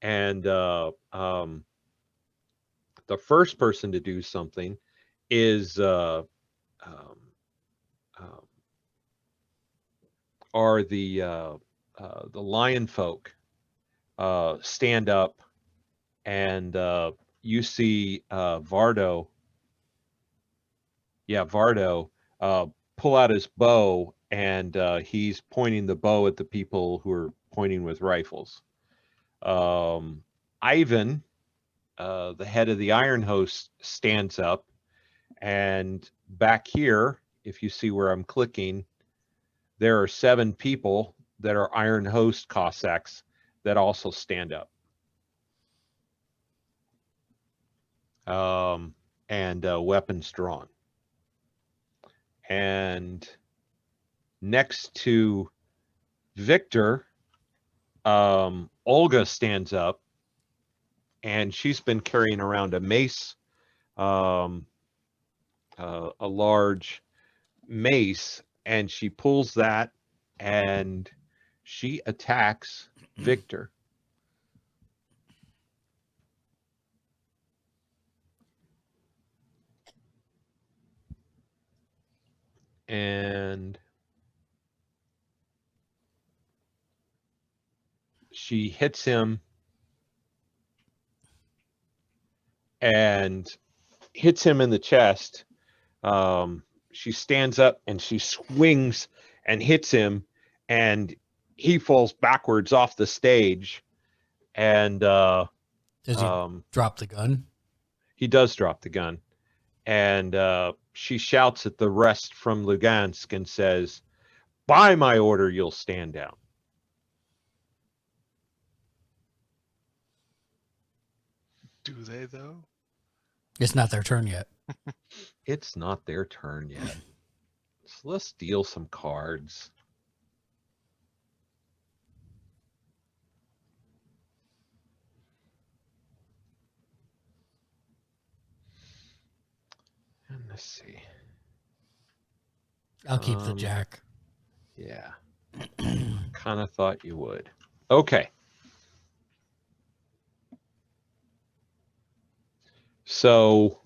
And the first person to do something is um, um, are the lion folk stand up, and you see Vardo. Yeah, Vardo pull out his bow, and he's pointing the bow at the people who are pointing with rifles. Ivan, the head of the Iron Host, stands up, and back here, if you see where I'm clicking, there are 7 people that are Iron Host Cossacks that also stand up. And weapons drawn. And next to Victor, Olga stands up, and she's been carrying around a mace, a large mace, and she pulls that, and she attacks Victor. And she hits him and hits him in the chest. She stands up and she swings and hits him, and he falls backwards off the stage. And Does he drop the gun? he does drop the gun. And she shouts at the rest from Lugansk and says, "By my order, you'll stand down." Do they though? It's not their turn yet. It's not their turn yet. So let's deal some cards. Let's see. I'll keep the jack. Yeah. Kind of thought you would. Okay. So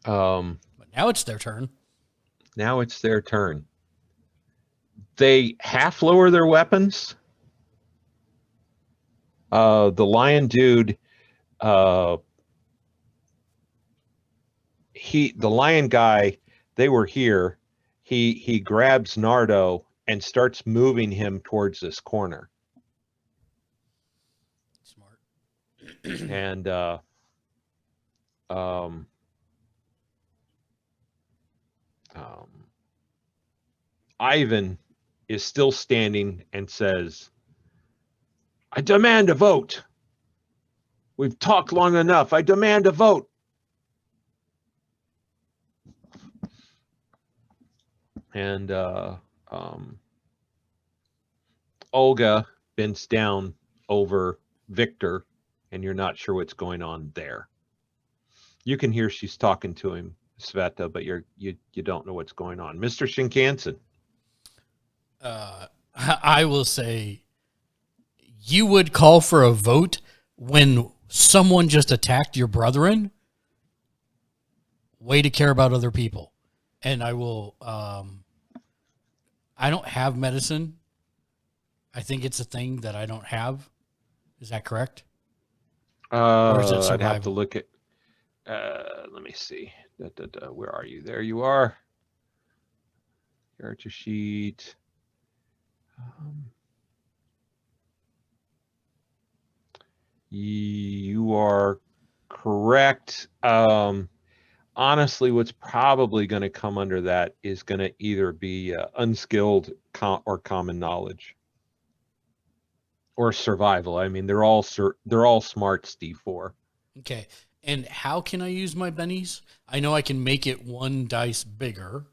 But now it's their turn. now it's their turn. They half lower their weapons. The lion dude, the lion guy, they were here. He grabs Nardo and starts moving him towards this corner. Smart. And Ivan is still standing and says, I demand a vote. We've talked long enough. I demand a vote. And Olga bends down over Victor, and you're not sure what's going on there. You can hear she's talking to him, Sveta, but you don't know what's going on. Mr. Shinkansen. I will say you would call for a vote when someone just attacked your brethren. Way to care about other people. And I will, I don't have medicine. I think it's a thing that I don't have. Is that correct? Or is it I'd have to survival? look at, let me see. Where are you? There you are. Character sheet. You are correct. Honestly, what's probably going to come under that is going to either be unskilled or common knowledge or survival. I mean, they're all smarts D4. Okay. And how can I use my bennies? I know I can make it one dice bigger.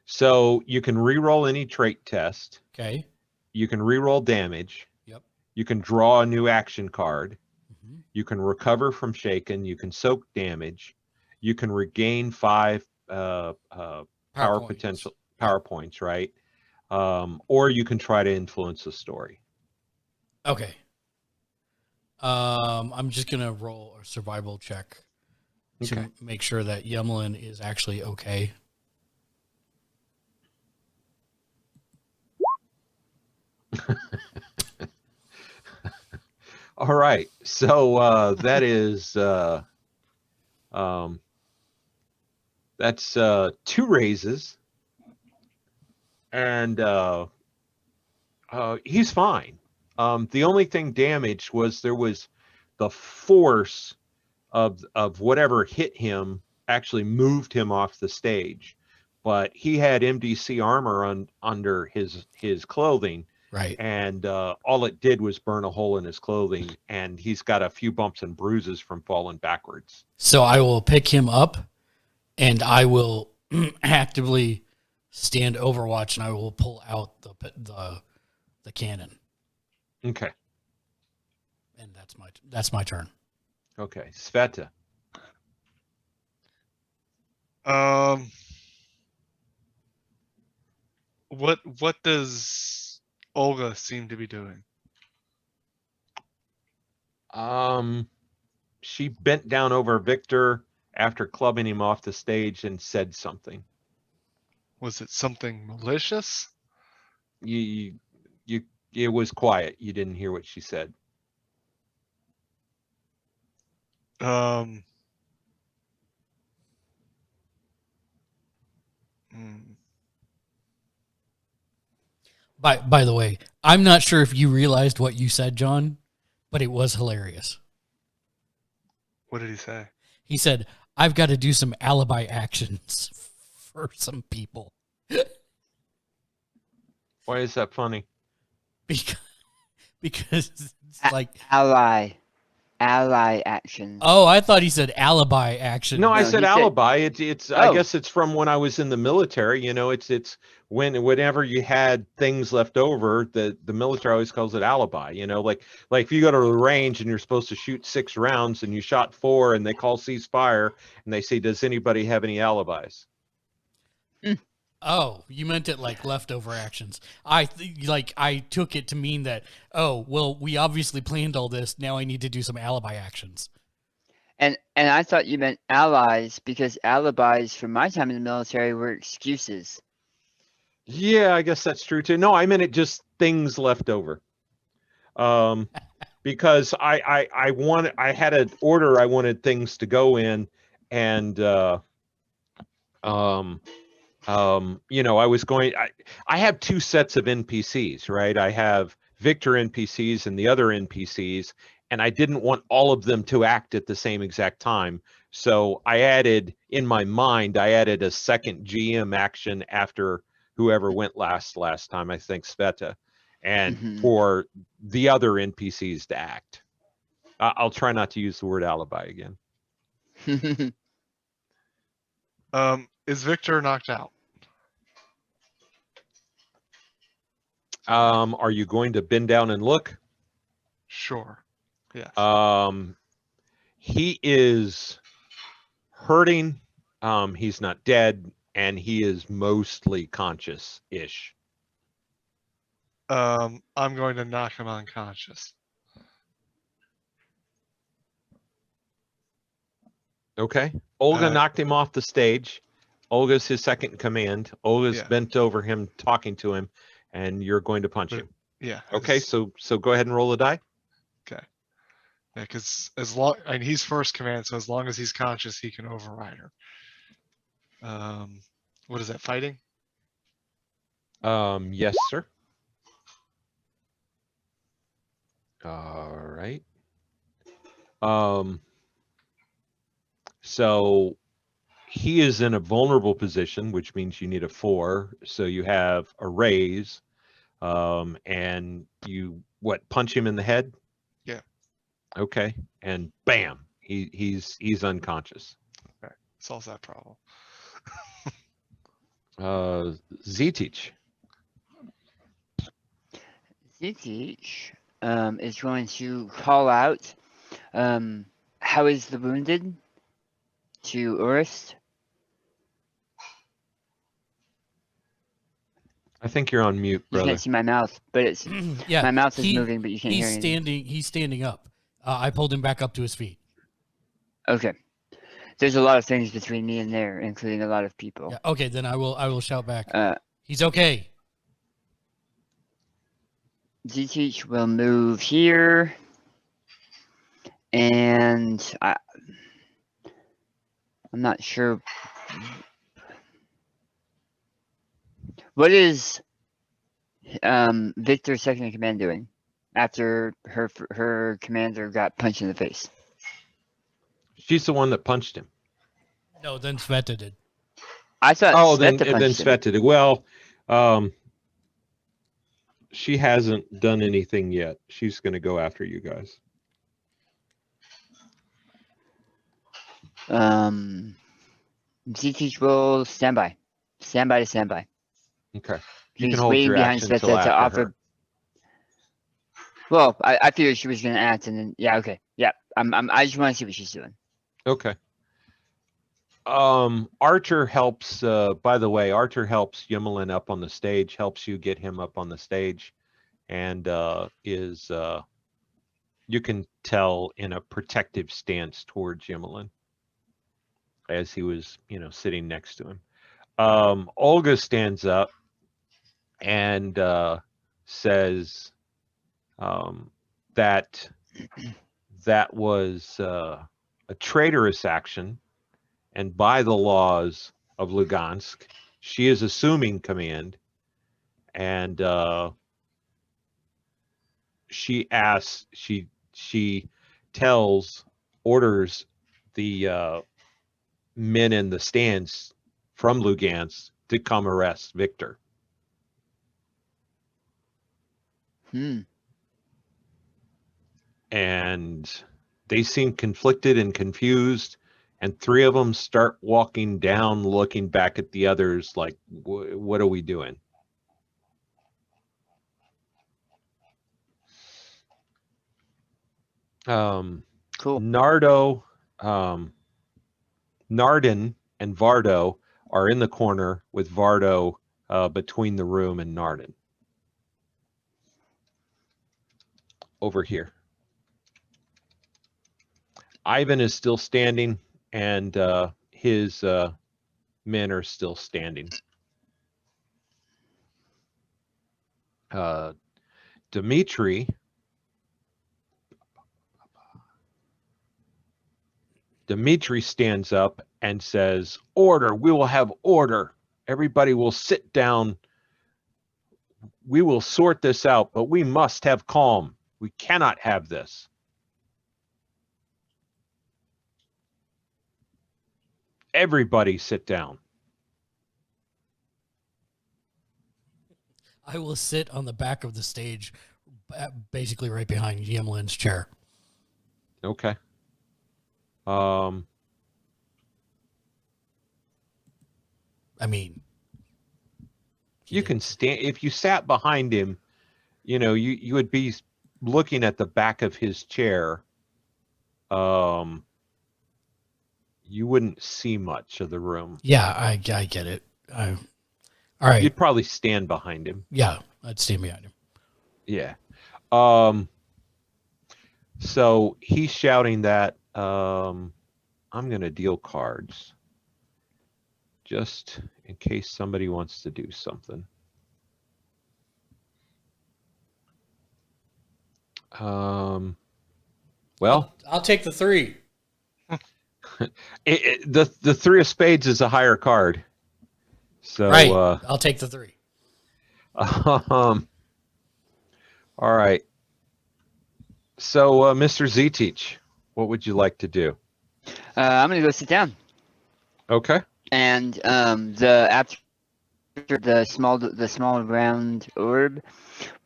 So you can re-roll any trait test. Okay. You can re-roll damage. Yep. You can draw a new action card. Mm-hmm. You can recover from shaken. You can soak damage. You can regain 5 power points, right? Or you can try to influence the story. Okay. I'm just gonna roll a survival check to make sure that Yemlin is actually okay. All right. So that is that's 2 raises, and he's fine. The only thing damaged was there was the force of whatever hit him actually moved him off the stage, but he had MDC armor under his clothing. Right. And all it did was burn a hole in his clothing, and he's got a few bumps and bruises from falling backwards. So I will pick him up, and I will actively stand overwatch, and I will pull out the cannon. Okay. And that's my turn. Okay. Sveta. What does Olga seem to be doing? She bent down over Victor after clubbing him off the stage and said something. Was it something malicious? You it was quiet. You didn't hear what she said. By the way, I'm not sure if you realized what you said, John, but it was hilarious. What did he say? He said, I've got to do some alibi actions for some people. Why is that funny? Because it's like... Ally. ally action. Oh, I thought he said alibi action. No, I No, said he said- alibi. It's I Oh. guess it's from when I was in the military. You know, it's whenever you had things left over, the military always calls it alibi. You know, like if you go to the range and you're supposed to shoot 6 rounds and you shot 4 and they call ceasefire and they say, does anybody have any alibis? Oh, you meant it like leftover actions. I took it to mean that, oh, well, we obviously planned all this. Now I need to do some alibi actions. And I thought you meant allies, because alibis from my time in the military were excuses. Yeah, I guess that's true too. No, I meant it just things left over. Because I had an order I wanted things to go in, and you know, I have 2 sets of NPCs, right? I have Victor NPCs and the other NPCs, and I didn't want all of them to act at the same exact time. So I added, in my mind, a second GM action after whoever went last time, I think Sveta, and for the other NPCs to act. I'll try not to use the word alibi again. Is Victor knocked out? Are you going to bend down and look? Sure. Yes. He is hurting. He's not dead, and he is mostly conscious-ish. I'm going to knock him unconscious. Okay. Olga knocked him off the stage. Olga's his second in command. Olga's Yeah. bent over him, talking to him, and you're going to punch him. Yeah. Okay, so go ahead and roll a die. Okay. Yeah, because and he's first command, so as long as he's conscious, he can override her. What is that, fighting? Yes, sir. All right. So he is in a vulnerable position, which means you need a 4. So you have a raise, and you punch him in the head? Yeah. Okay, and bam, he's unconscious. Okay. Solves that problem. Z-Teach. Zitich is going to call out, how is the wounded, to Urist. I think you're on mute, You brother. can't see my mouth, but it's Yeah, my mouth is moving, but you can't hear anything. He's standing up. I pulled him back up to his feet. Okay. There's a lot of things between me and there, including a lot of people. Yeah, okay, then I will shout back. Uh, He's okay. Zitich will move here, and I'm not sure. What is Victor's second in command doing after her commander got punched in the face? She's the one that punched him. No, then Sveta did. I thought. Oh, Sveta then punched him. Sveta did. Well, she hasn't done anything yet. She's going to go after you guys. Zitich will stand by. Stand by. Okay. You He's can hold waiting your behind action Sveta till to after offer. her. Well, I figured she was going to act, and then okay, yeah. I just want to see what she's doing. Okay. Archer helps. By the way, Archer helps Yimmelin up on the stage. Helps you get him up on the stage, and you can tell in a protective stance towards Yimmelin as he was, sitting next to him. Olga stands up and says that was a traitorous action, and by the laws of Lugansk, she is assuming command, and she orders the men in the stands from Lugansk to come arrest Victor. And they seem conflicted and confused, and three of them start walking down, looking back at the others like, what are we doing? Cool. Nardo, Narden and Vardo are in the corner with Vardo between the room and Narden. Over here. Ivan is still standing, and his men are still standing. Dmitri stands up and says, "Order, we will have order. Everybody will sit down. We will sort this out, but we must have calm. We cannot have this." Everybody sit down. I will sit on the back of the stage, basically right behind Yemlin's chair. Okay. I mean, you can stand. If you sat behind him, you would be looking at the back of his chair. You wouldn't see much of the room. Yeah, I get it. All right. You'd probably stand behind him. Yeah, I'd stand behind him. Yeah. So he's shouting that I'm going to deal cards just in case somebody wants to do something. Well, I'll take the 3. The 3 of spades is a higher card. So right. I'll take the 3. All right. So, Mr. Zetich, what would you like to do? I'm gonna go sit down. Okay. And after the small round orb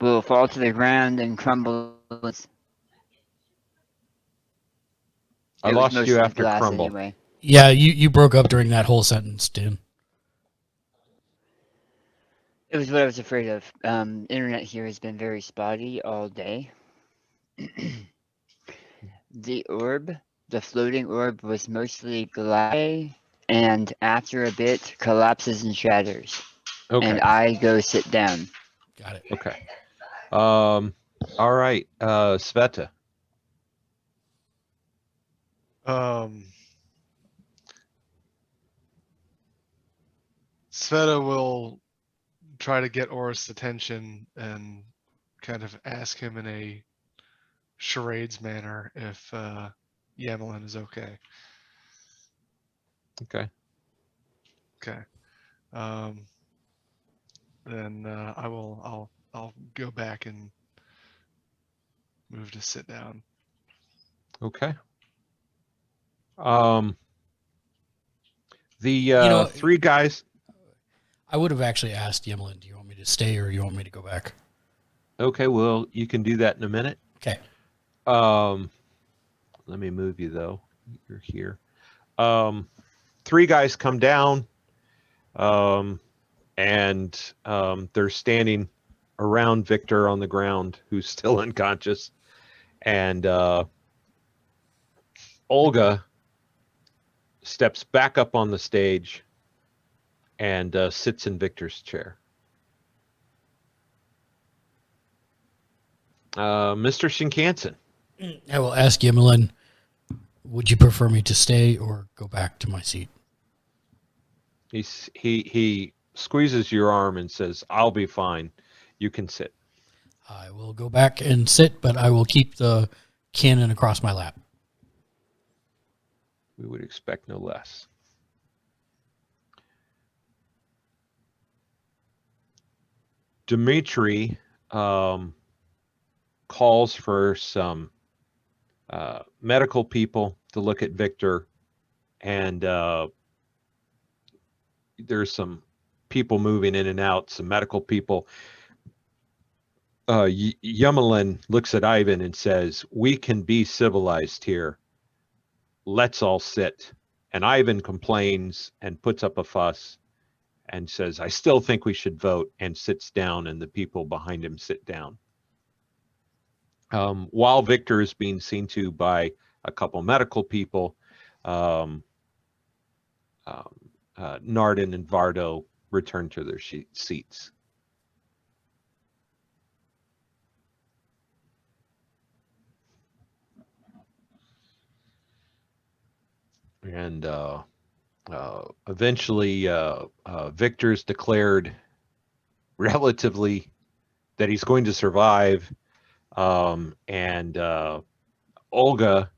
will fall to the ground and crumble. I lost you after glass crumble. Anyway. Yeah, you broke up during that whole sentence, Dan. It was what I was afraid of. Internet here has been very spotty all day. The floating orb was mostly glass, and after a bit collapses and shatters. Okay. And I go sit down. Got it. Okay. All right. Sveta. Sveta will try to get Oris' attention and kind of ask him in a charades manner if Yamelin is okay. Okay. Okay. Then I'll go back and move to sit down. Okay. The 3 guys. I would have actually asked Yemlin, do you want me to stay or you want me to go back? Okay, well, you can do that in a minute. Okay. Let me move you, though. You're here. 3 guys come down, and they're standing around Victor on the ground, who's still unconscious. And Olga steps back up on the stage and sits in Victor's chair. Mr. Shinkansen. I will ask Yemlin, would you prefer me to stay or go back to my seat? He squeezes your arm and says, "I'll be fine. You can sit." I will go back and sit, but I will keep the cannon across my lap. We would expect no less. Dmitri calls for some medical people to look at Victor, and there's some people moving in and out, some medical people. Yemelin looks at Ivan and says, "We can be civilized here. Let's all sit." And Ivan complains and puts up a fuss and says, "I still think we should vote," and sits down, and the people behind him sit down. While Victor is being seen to by a couple medical people, um, Narden and Vardo return to their seats. And eventually, Victor's declared relatively that he's going to survive. And Olga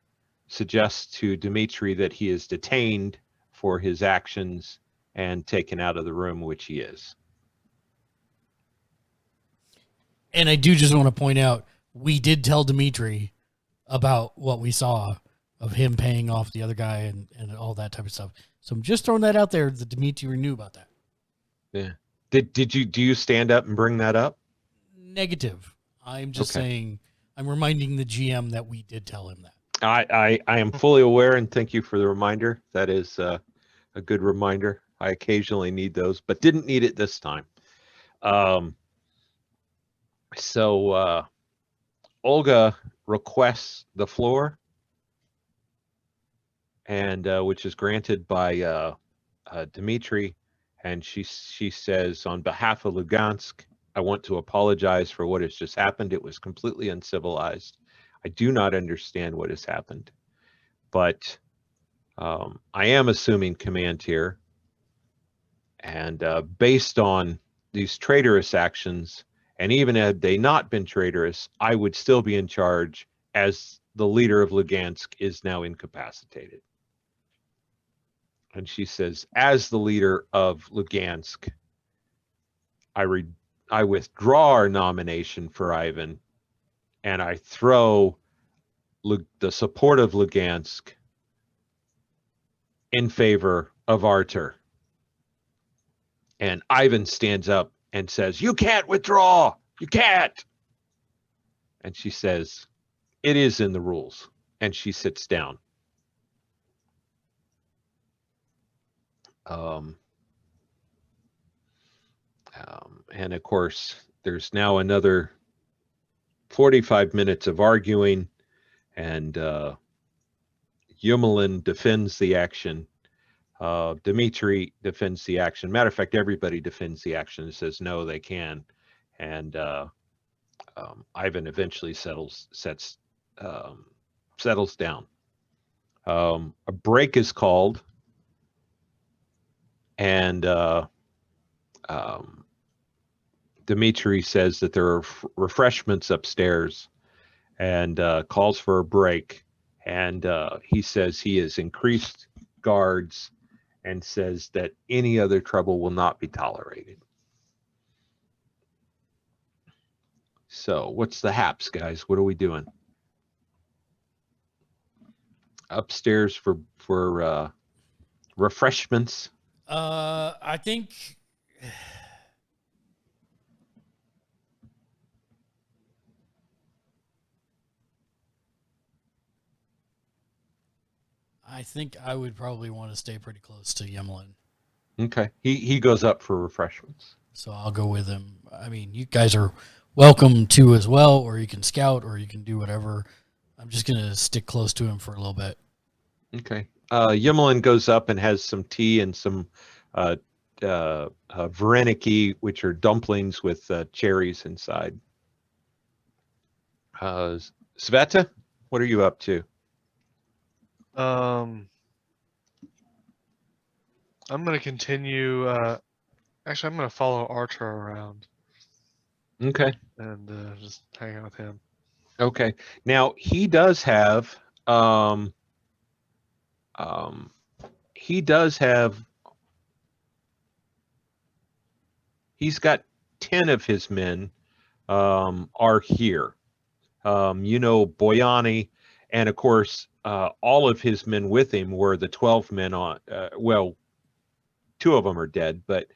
suggests to Dmitri that he is detained for his actions and taken out of the room, which he is. And I do just want to point out, we did tell Dmitri about what we saw of him paying off the other guy and all that type of stuff. So I'm just throwing that out there that Dmitri knew about that. Yeah. Do you stand up and bring that up? Negative. I'm just saying, I'm reminding the GM that we did tell him that. I am fully aware, and thank you for the reminder. That is a good reminder. I occasionally need those, but didn't need it this time. So Olga requests the floor, and which is granted by Dmitri, and she says, on behalf of Lugansk, I want to apologize for what has just happened. It was completely uncivilized. I do not understand what has happened, but I am assuming command here, and based on these traitorous actions, and even had they not been traitorous, I would still be in charge, as the leader of Lugansk is now incapacitated. And she says, as the leader of Lugansk, I withdraw our nomination for Ivan, and I throw the support of Lugansk in favor of Artur. And Ivan stands up and says, "You can't withdraw. You can't." And she says, "It is in the rules." And she sits down. And of course, there's now another 45 minutes of arguing, and Yemelin defends the action. Dmitri defends the action. Matter of fact, everybody defends the action and says no, they can. And Ivan eventually settles down. A break is called, and Dmitri says that there are refreshments upstairs, and calls for a break. And he says he has increased guards and says that any other trouble will not be tolerated. So what's the haps, guys? What are we doing? Upstairs for refreshments? I think I would probably want to stay pretty close to Yemelin. Okay. He goes up for refreshments. So I'll go with him. I mean, you guys are welcome to as well, or you can scout, or you can do whatever. I'm just going to stick close to him for a little bit. Okay. Yemelin goes up and has some tea and some vareniki, which are dumplings with cherries inside. Sveta, what are you up to? I'm going to continue. Actually, I'm going to follow Archer around. Okay. And just hang out with him. Okay. Now he does have he's got 10 of his men are here. Boyani, and of course all of his men with him were the 12 men on well, 2 of them are dead, but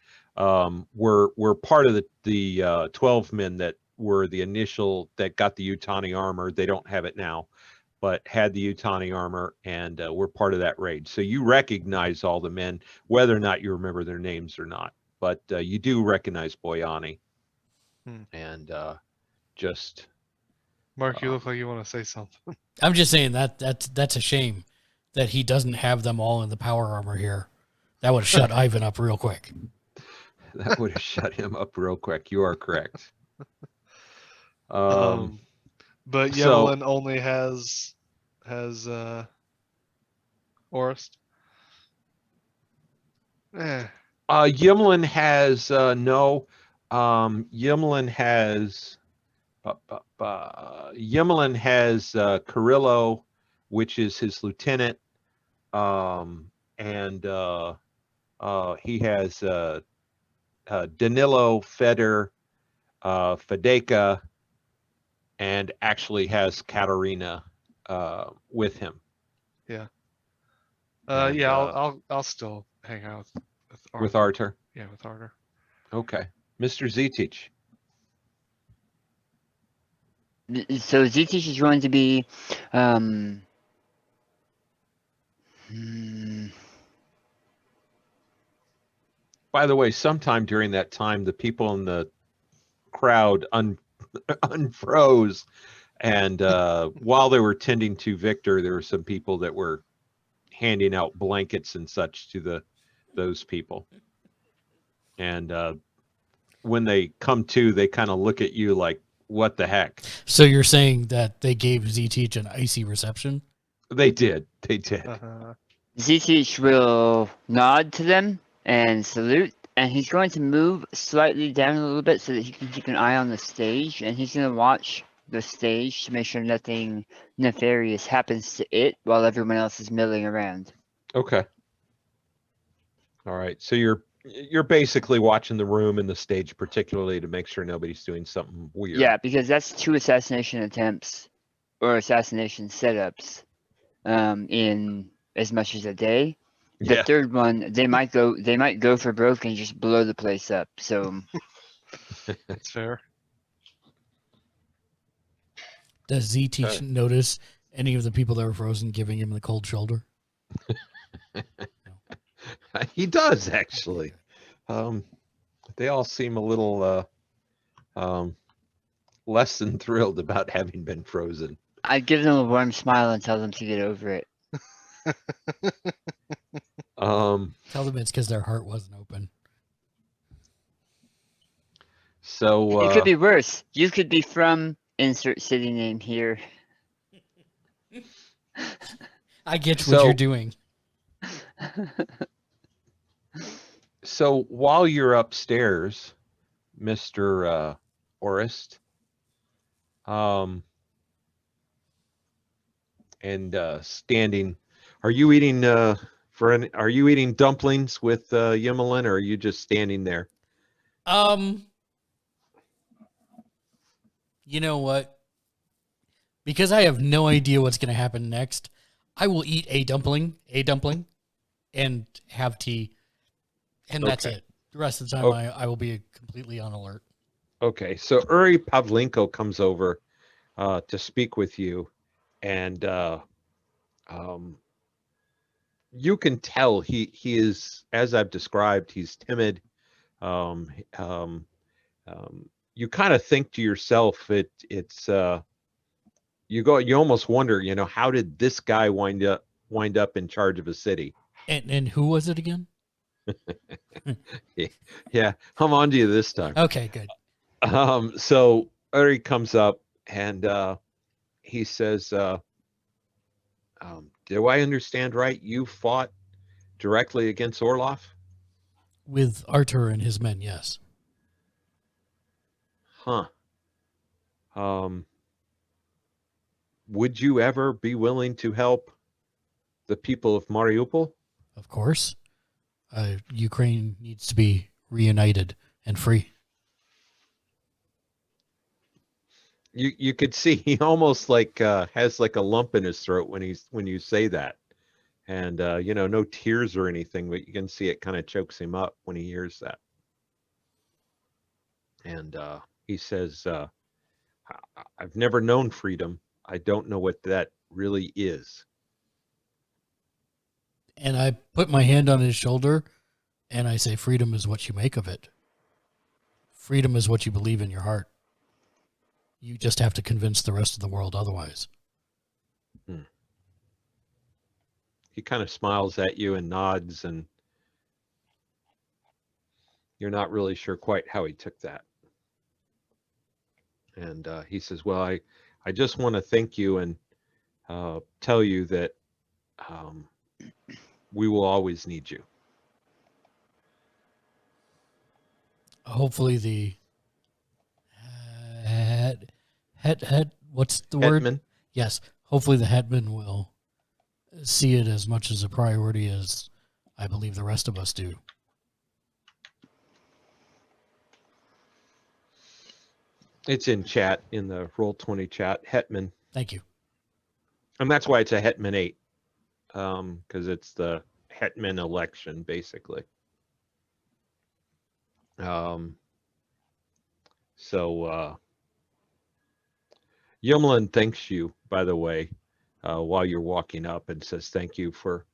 were part of the 12 men that were the initial that got the Utani armor. They don't have it now, but had the Utani armor and were part of that raid. So you recognize all the men, whether or not you remember their names or not. But you do recognize Boyani. And just Mark, you look like you want to say something. I'm just saying that's a shame that he doesn't have them all in the power armor here. That would have shut Ivan up real quick. That would have shut him up real quick. You are correct. But so- Yemelin only has Orist. Yimlin has no. Yimlin has. Yimlin has Carrillo, which is his lieutenant, and he has Danilo, Feder, Fedeka, and actually has Katarina with him. Yeah. And, yeah, I'll still hang out with Artur. Yeah, with Artur. Okay, Mr. Zetich. So Zetich is going to be, By the way, sometime during that time, the people in the crowd unfroze, and while they were tending to Victor, there were some people that were handing out blankets and such to those people. And when they come to, they kind of look at you like, "What the heck?" So you're saying that they gave Zetich an icy reception? They did. They did. Zetich will nod to them and salute, and he's going to move slightly down a little bit so that he can keep an eye on the stage, and he's going to watch the stage to make sure nothing nefarious happens to it while everyone else is milling around. Okay. All right. So you're basically watching the room and the stage, particularly to make sure nobody's doing something weird. Yeah, because that's 2 assassination attempts or assassination setups in as much as a day. The Yeah. third one, they might go for broke and just blow the place up. So That's fair. Does Zetich notice any of the people that were frozen giving him the cold shoulder? He does, actually. They all seem a little less than thrilled about having been frozen. I'd give them a warm smile and tell them to get over it. Tell them it's because their heart wasn't open. So It could be worse. You could be from insert city name here. I get what you're doing. So while you're upstairs, Mr. Orist, and standing, are you eating are you eating dumplings with Yemelin, or are you just standing there? You know what? Because I have no idea what's going to happen next, I will eat a dumpling, and have tea, and that's it. The rest of the time, I will be completely on alert. Okay, so Uri Pavlenko comes over to speak with you, and you can tell he is, as I've described, he's timid. You kind of think to yourself, it's you almost wonder, how did this guy wind up in charge of a city? And who was it again? Yeah, I'm on to you this time. Okay, good. So Uri comes up and he says, do I understand right? You fought directly against Orlov? With Artur and his men, yes. Huh. Would you ever be willing to help the people of Mariupol? Of course. Ukraine needs to be reunited and free. You could see he almost has like a lump in his throat when you say that, and no tears or anything, but you can see it kind of chokes him up when he hears that. And he says, I've never known freedom. I don't know what that really is. And I put my hand on his shoulder and I say, freedom is what you make of it. Freedom is what you believe in your heart. You just have to convince the rest of the world otherwise. He kind of smiles at you and nods, and you're not really sure quite how he took that. And he says, well, I just want to thank you and tell you that we will always need you. Hopefully the what's the word? Hetman? Yes. Hopefully the hetman will see it as much as a priority as I believe the rest of us do. It's in chat, in the Roll20 chat, Hetman. Thank you. And that's why it's a Hetman 8, because it's the Hetman election, basically. Yumlin thanks you, by the way, while you're walking up, and says thank you for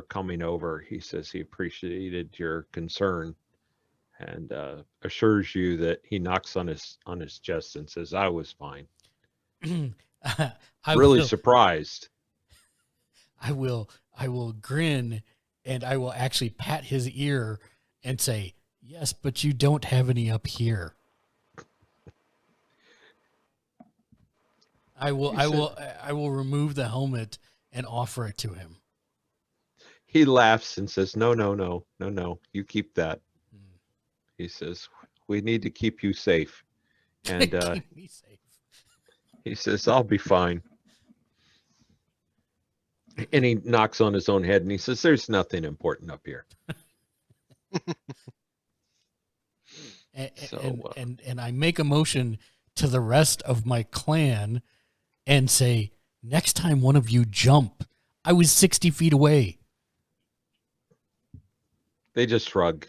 coming over. He says he appreciated your concern, and assures you that he knocks on his chest and says, I was fine. Really surprised. I will grin, and I will actually pat his ear and say, yes, but you don't have any up here. I will remove the helmet and offer it to him. He laughs and says, no, you keep that. He says, we need to keep you safe. And Keep me safe. he says, I'll be fine. And he knocks on his own head and he says, there's nothing important up here. And I make a motion to the rest of my clan and say, next time one of you jump, I was 60 feet away. They just shrug.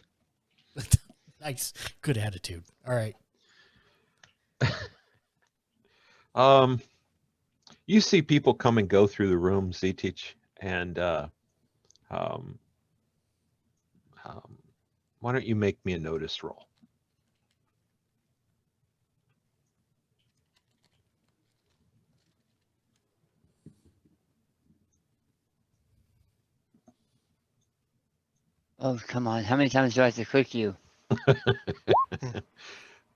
Nice. Good attitude. All right. You see people come and go through the room, Zetich, and why don't you make me a notice roll? Oh, come on. How many times do I have to click you?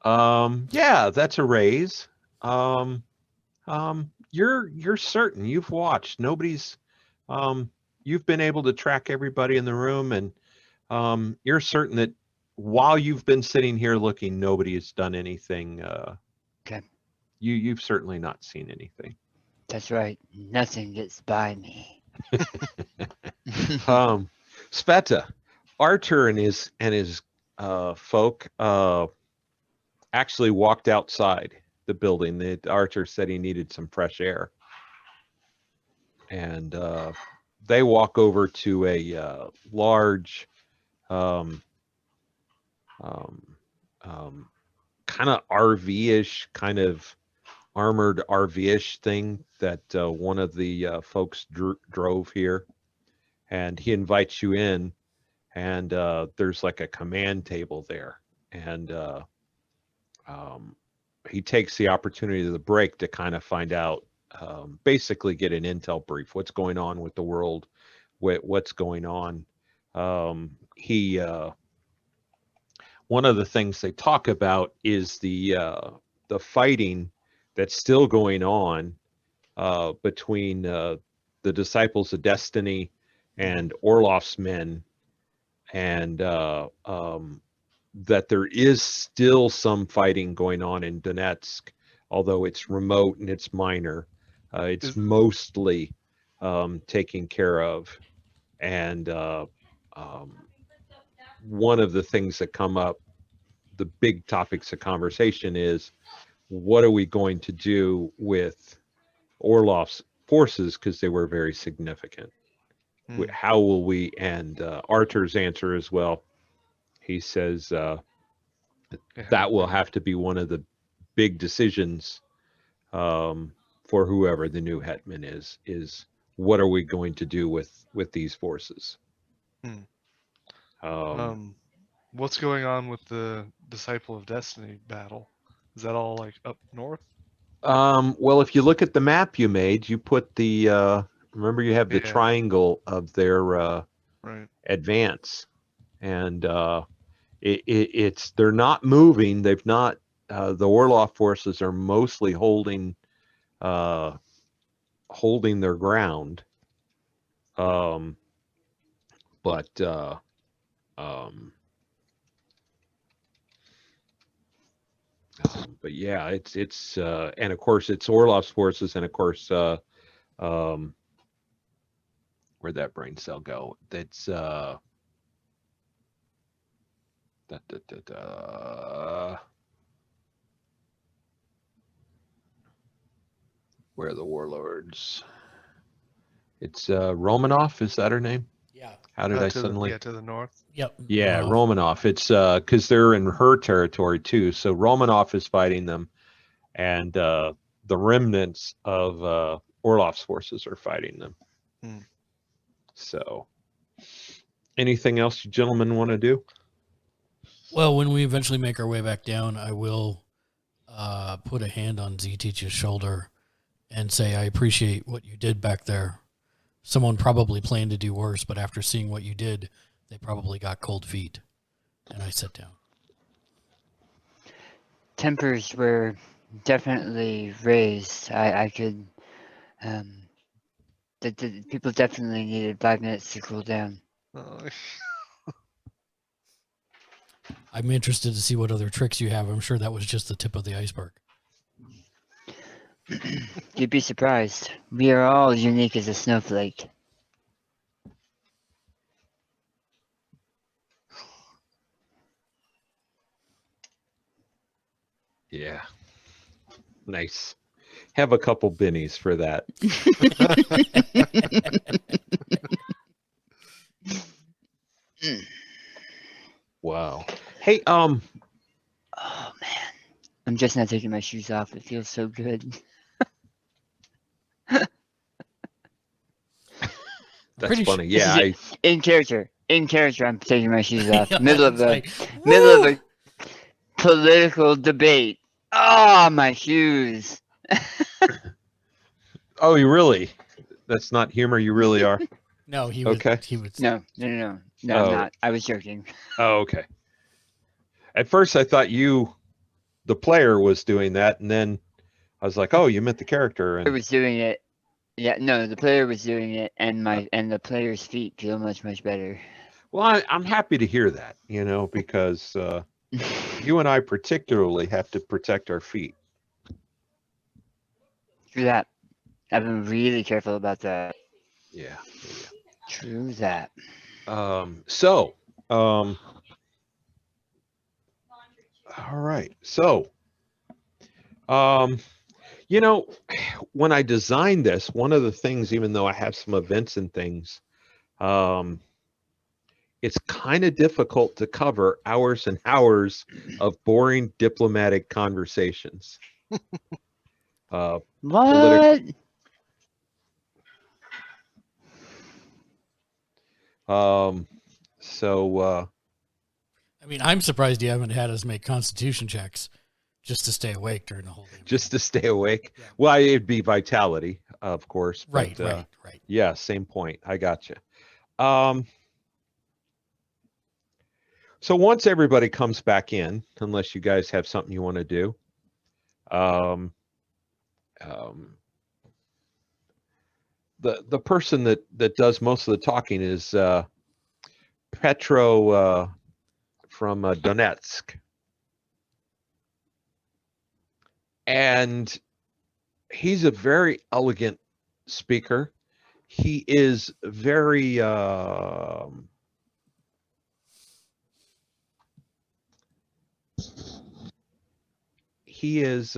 Yeah, that's a raise. You're certain you've watched. Nobody's you've been able to track everybody in the room, and you're certain that while you've been sitting here looking, nobody has done anything. Okay. You've certainly not seen anything. That's right. Nothing gets by me. Sveta, Artur and his folk actually walked outside the building. Artur said he needed some fresh air, and they walk over to a large kind of RV-ish, kind of armored RV-ish thing that one of the folks drove here, and he invites you in, and there's like a command table there, and he takes the opportunity of the break to kind of find out, basically get an intel brief, what's going on with the world, what's going on. One of the things they talk about is the fighting that's still going on between the Disciples of Destiny and Orloff's men, and that there is still some fighting going on in Donetsk, although it's remote and it's minor. It's mostly taken care of. And one of the things that come up, the big topics of conversation is, what are we going to do with Orloff's forces, because they were very significant. How will we, and Artur's answer as well, he says that will have to be one of the big decisions for whoever the new hetman is what are we going to do with these forces? Hmm. Um, What's going on with the Disciple of Destiny battle? Is that all like up north? well, if you look at the map you made, you put the remember you have the Yeah. triangle of their Right. advance, and it's they're not moving. They've not. The Orloff forces are mostly uh, holding their ground, um, but um, but yeah, it's and of course it's Orloff's forces, and of course um, where'd that brain cell go? That's da, da, da, da. Where are the warlords? It's Romanov. Is that her name? Yeah. How did I to suddenly? to the north. Yep. Yeah, Romanov. Romanov. It's because they're in her territory too. So Romanov is fighting them, and the remnants of Orlov's forces are fighting them. Hmm. So, anything else you gentlemen want to do? Well, when we eventually make our way back down, I will put a hand on Z Teach's shoulder and say, I appreciate what you did back there. Someone probably planned to do worse, but after seeing what you did, they probably got cold feet. And I sit down. Tempers were definitely raised. I could, the people definitely needed 5 minutes to cool down. I'm interested to see what other tricks you have. I'm sure that was just the tip of the iceberg. You'd be surprised. We are all unique as a snowflake. Yeah, nice. Have a couple bennies for that. Wow. Hey, Oh man, I'm just not taking my shoes off. It feels so good. that's funny. This Yeah, is it. In character, I'm taking my shoes off. Middle of It's like, a political debate. Oh, my shoes. oh, you really? That's not humor. You really are. no, he Okay. was. No, I'm Oh. not. I was joking. Oh, okay. At first, I thought you, the player, was doing that, and then I was like, "Oh, you meant the character." I And was doing it. Yeah, no, the player was doing it, and the player's feet feel much better. well, I'm happy to hear that. Because you and I particularly have to protect our feet. True that. I've been really careful about that. Yeah. True that. So, all right. So, when I designed this, one of the things, even though I have some events and things, it's kind of difficult to cover hours and hours of boring diplomatic conversations. What? So I mean, I'm surprised you haven't had us make constitution checks just to stay awake during the whole day. just to stay awake. Yeah. Well, it'd be vitality, of course. Right, But, right. Yeah, same point. I got you. So once everybody comes back in, unless you guys have something you want to do, the person that does most of the talking is Petro from Donetsk, and he's a very elegant speaker. He is very he is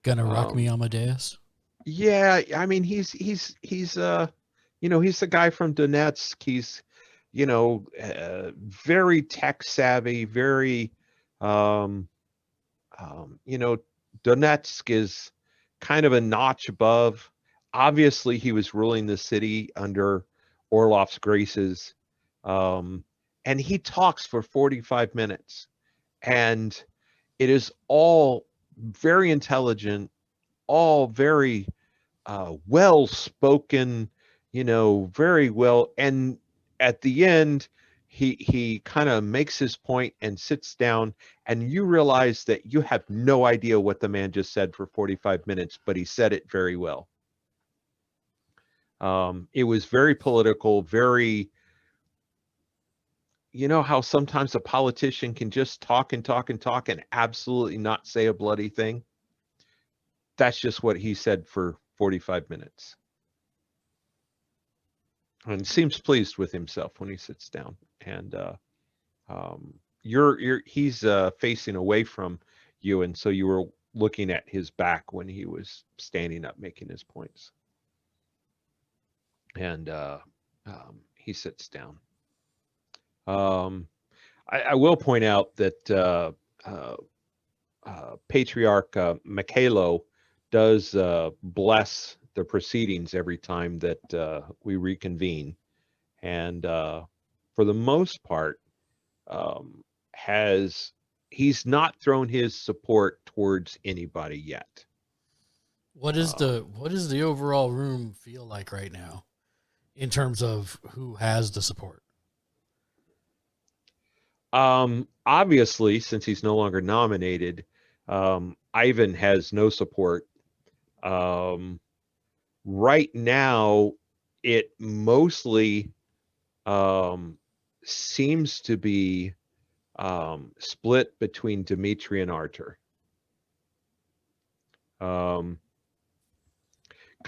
Gonna rock me, Amadeus. yeah, I mean he's he's the guy from Donetsk. very tech savvy, very, um, Donetsk is kind of a notch above. Obviously, he was ruling the city under Orlov's graces. Um, and he talks for 45 minutes. And it is all very intelligent, all very well spoken, very well. And at the end, he kind of makes his point and sits down, and you realize that you have no idea what the man just said for 45 minutes, but he said it very well. It was very political, very, how sometimes a politician can just talk and talk and talk and absolutely not say a bloody thing. That's just what he said for 45 minutes. And seems pleased with himself when he sits down. And he's facing away from you, and so you were looking at his back when he was standing up making his points. And he sits down. I will point out that Patriarch Mikhailo does bless the proceedings every time that we reconvene, and for the most part, he's not thrown his support towards anybody yet. What does the overall room feel like right now, in terms of who has the support? Obviously, since he's no longer nominated, Ivan has no support. Right now, it mostly seems to be split between Dmitry and Artur. Kind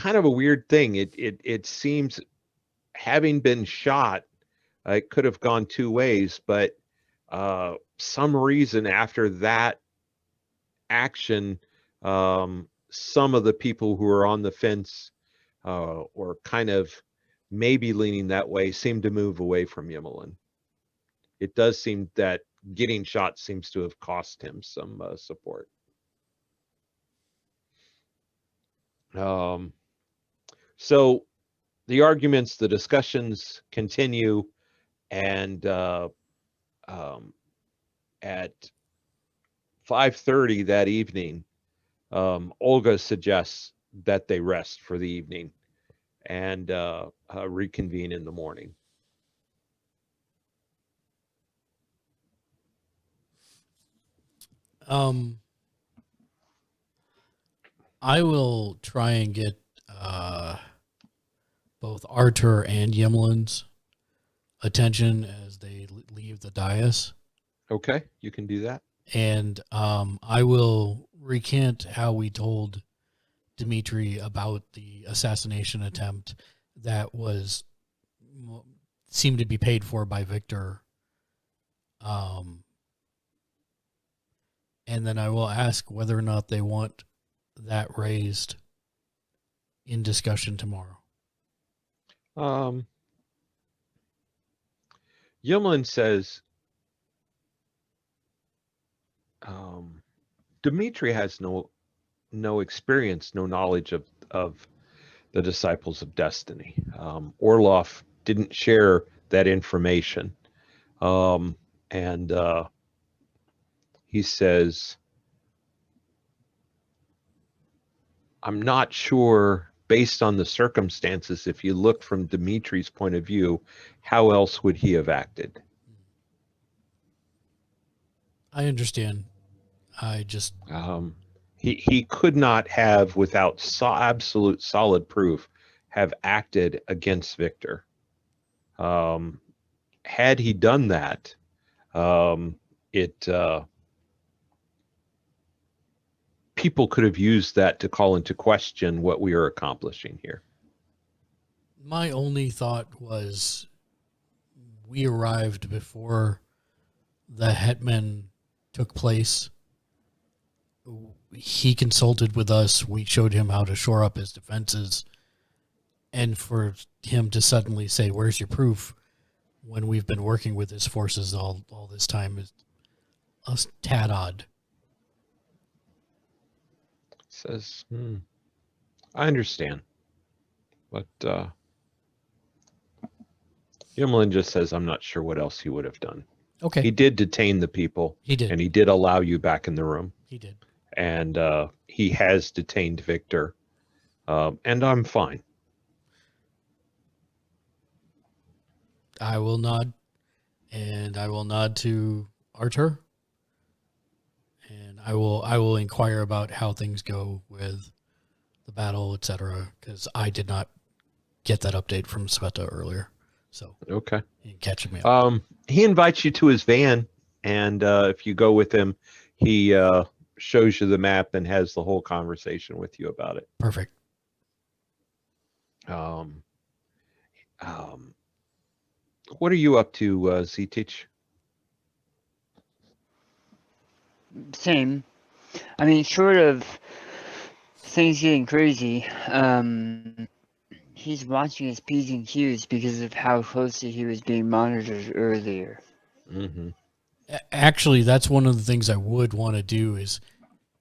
of a weird thing. It seems, having been shot, it could have gone two ways, but some reason after that action, some of the people who are on the fence or kind of maybe leaning that way seem to move away from Yemelin. It does seem that getting shot seems to have cost him some support. So the arguments, the discussions continue, and at 5:30 that evening, Olga suggests that they rest for the evening and reconvene in the morning. I will try and get both Artur and Yemelin's attention as they leave the dais. Okay, you can do that. And I will recant how we told Dmitry about the assassination attempt that seemed to be paid for by Victor. And then I will ask whether or not they want that raised in discussion tomorrow. Yemelin says, Dmitry has no experience, no knowledge of the Disciples of Destiny. Orlov didn't share that information. And he says, I'm not sure, based on the circumstances, if you look from Dmitry's point of view, how else would he have acted? I understand. I just... He could not have, without absolute solid proof, have acted against Victor. Had he done that, people could have used that to call into question what we are accomplishing here. My only thought was, we arrived before the Hetman took place. He consulted with us. We showed him how to shore up his defenses. And for him to suddenly say, where's your proof? when we've been working with his forces all this time is a tad odd. Says, I understand. But Yimlin just says, I'm not sure what else he would have done. Okay. He did detain the people. He did. And he did allow you back in the room. He did. And he has detained Victor. And I'm fine. I will nod, and I will nod to Archer, and I will inquire about how things go with the battle, etc. Because I did not get that update from Sveta earlier, so Okay. he didn't catch me up. He invites you to his van, and if you go with him, he shows you the map and has the whole conversation with you about it. Perfect. What are you up to, Z-Teach? Same. I mean, short of things getting crazy, he's watching his P's and Q's because of how closely he was being monitored earlier. Mm-hmm. Actually, that's one of the things I would want to do is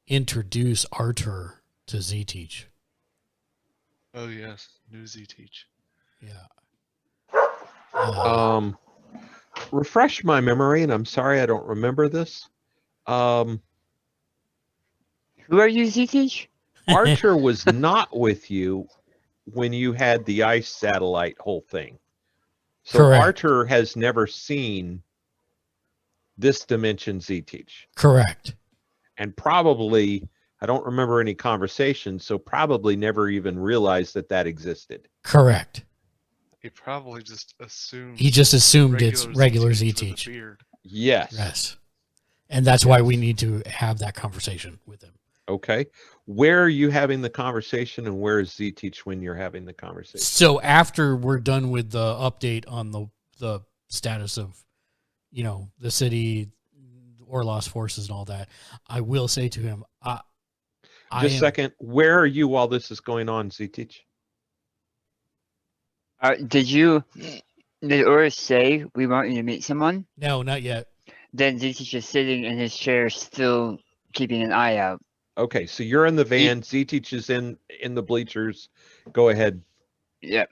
introduce Archer to Z-Teach. Oh yes, new Z-Teach. Yeah. Refresh my memory, and I'm sorry I don't remember this. Who are you, Z-Teach? Archer was not with you when you had the ice satellite whole thing. So Correct. Archer has never seen this dimension Z-Teach. Correct. And probably, I don't remember any conversation, so probably never even realized that existed. Correct. He probably just assumed. He just assumed it's regular Z-Teach. Yes. Yes. And that's why we need to have that conversation with him. Okay. Where are you having the conversation, and where is Z-Teach when you're having the conversation? So after we're done with the update on the status of, the city, Orlos forces and all that, I will say to him, Just a second. Where are you while this is going on, Z-Teach? Did Oris say we want you to meet someone? No, not yet. Then Z-Teach is sitting in his chair, still keeping an eye out. Okay, so you're in the van. Z-Teach is in the bleachers. Go ahead. Yep.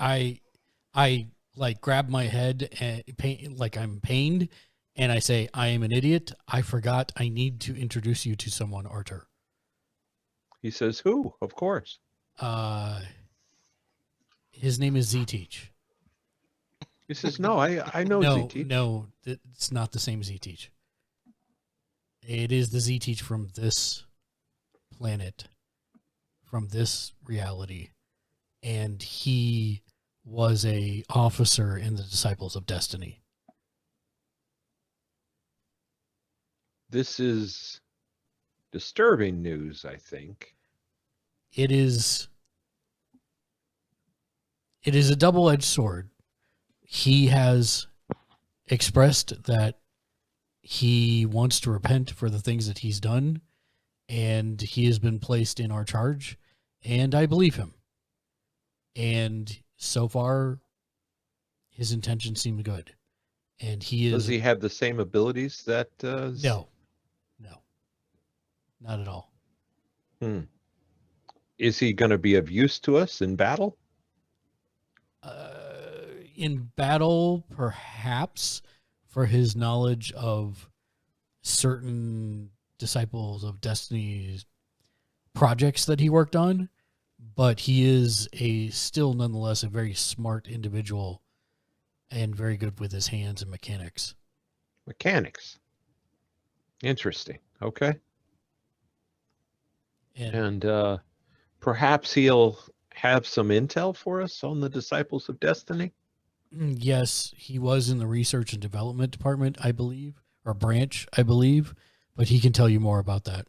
I like grab my head and like I'm pained, and I say, I am an idiot. I forgot. I need to introduce you to someone, Archer. He says, who? Of course. His name is Z-Teach. He says, no, I know Z-Teach. No, it's not the same Z-Teach. It is the Z-Teach from this planet, from this reality. And he was a officer in the Disciples of Destiny. This is disturbing news, I think. It is a double-edged sword. He has expressed that he wants to repent for the things that he's done, and he has been placed in our charge, and I believe him. And so far, his intentions seem good. And he is... Does he have the same abilities that... No. Not at all. Is he going to be of use to us in battle? In battle, perhaps, for his knowledge of certain Disciples of Destiny's projects that he worked on, but he is still nonetheless a very smart individual and very good with his hands and mechanics. Mechanics. Interesting. Okay. And perhaps he'll have some intel for us on the Disciples of Destiny? Yes, he was in the research and development department, I believe, or branch, I believe, but he can tell you more about that.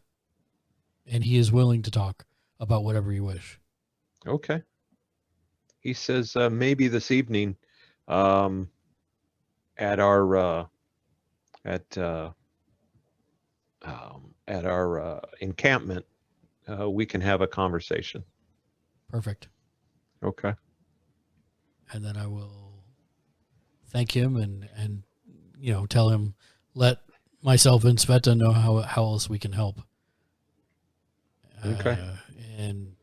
And he is willing to talk about whatever you wish. Okay. He says maybe this evening at our encampment we can have a conversation. Perfect. Okay. And then I will thank him and tell him, let myself and Sveta know how else we can help. Okay. And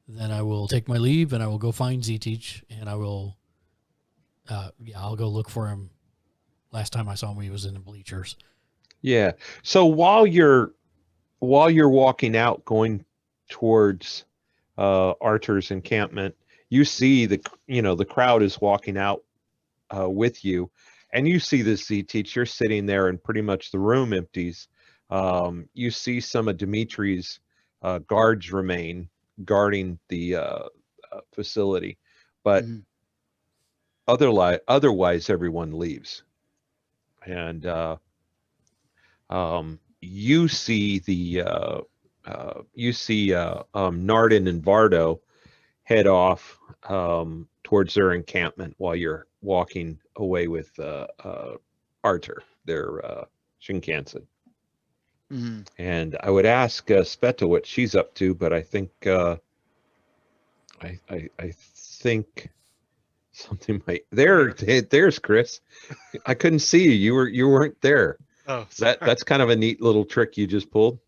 then I will take my leave and I will go find Z-Teach and I will, I'll go look for him. Last time I saw him, he was in the bleachers. Yeah. So while you're walking out, going towards Arthur's encampment, you see the crowd is walking out with you, and you see this Z-Teach. You're sitting there, and pretty much the room empties. You see some of Dimitri's guards remain guarding the facility, but Mhm. otherwise everyone leaves, and you see Nardin and Vardo head off towards their encampment while you're walking away with Arthur, their Shinkansen. Mhm. And I would ask Speta what she's up to, but I think I think something might there's Chris. I couldn't see you. You weren't there. Oh, sorry. That's kind of a neat little trick you just pulled.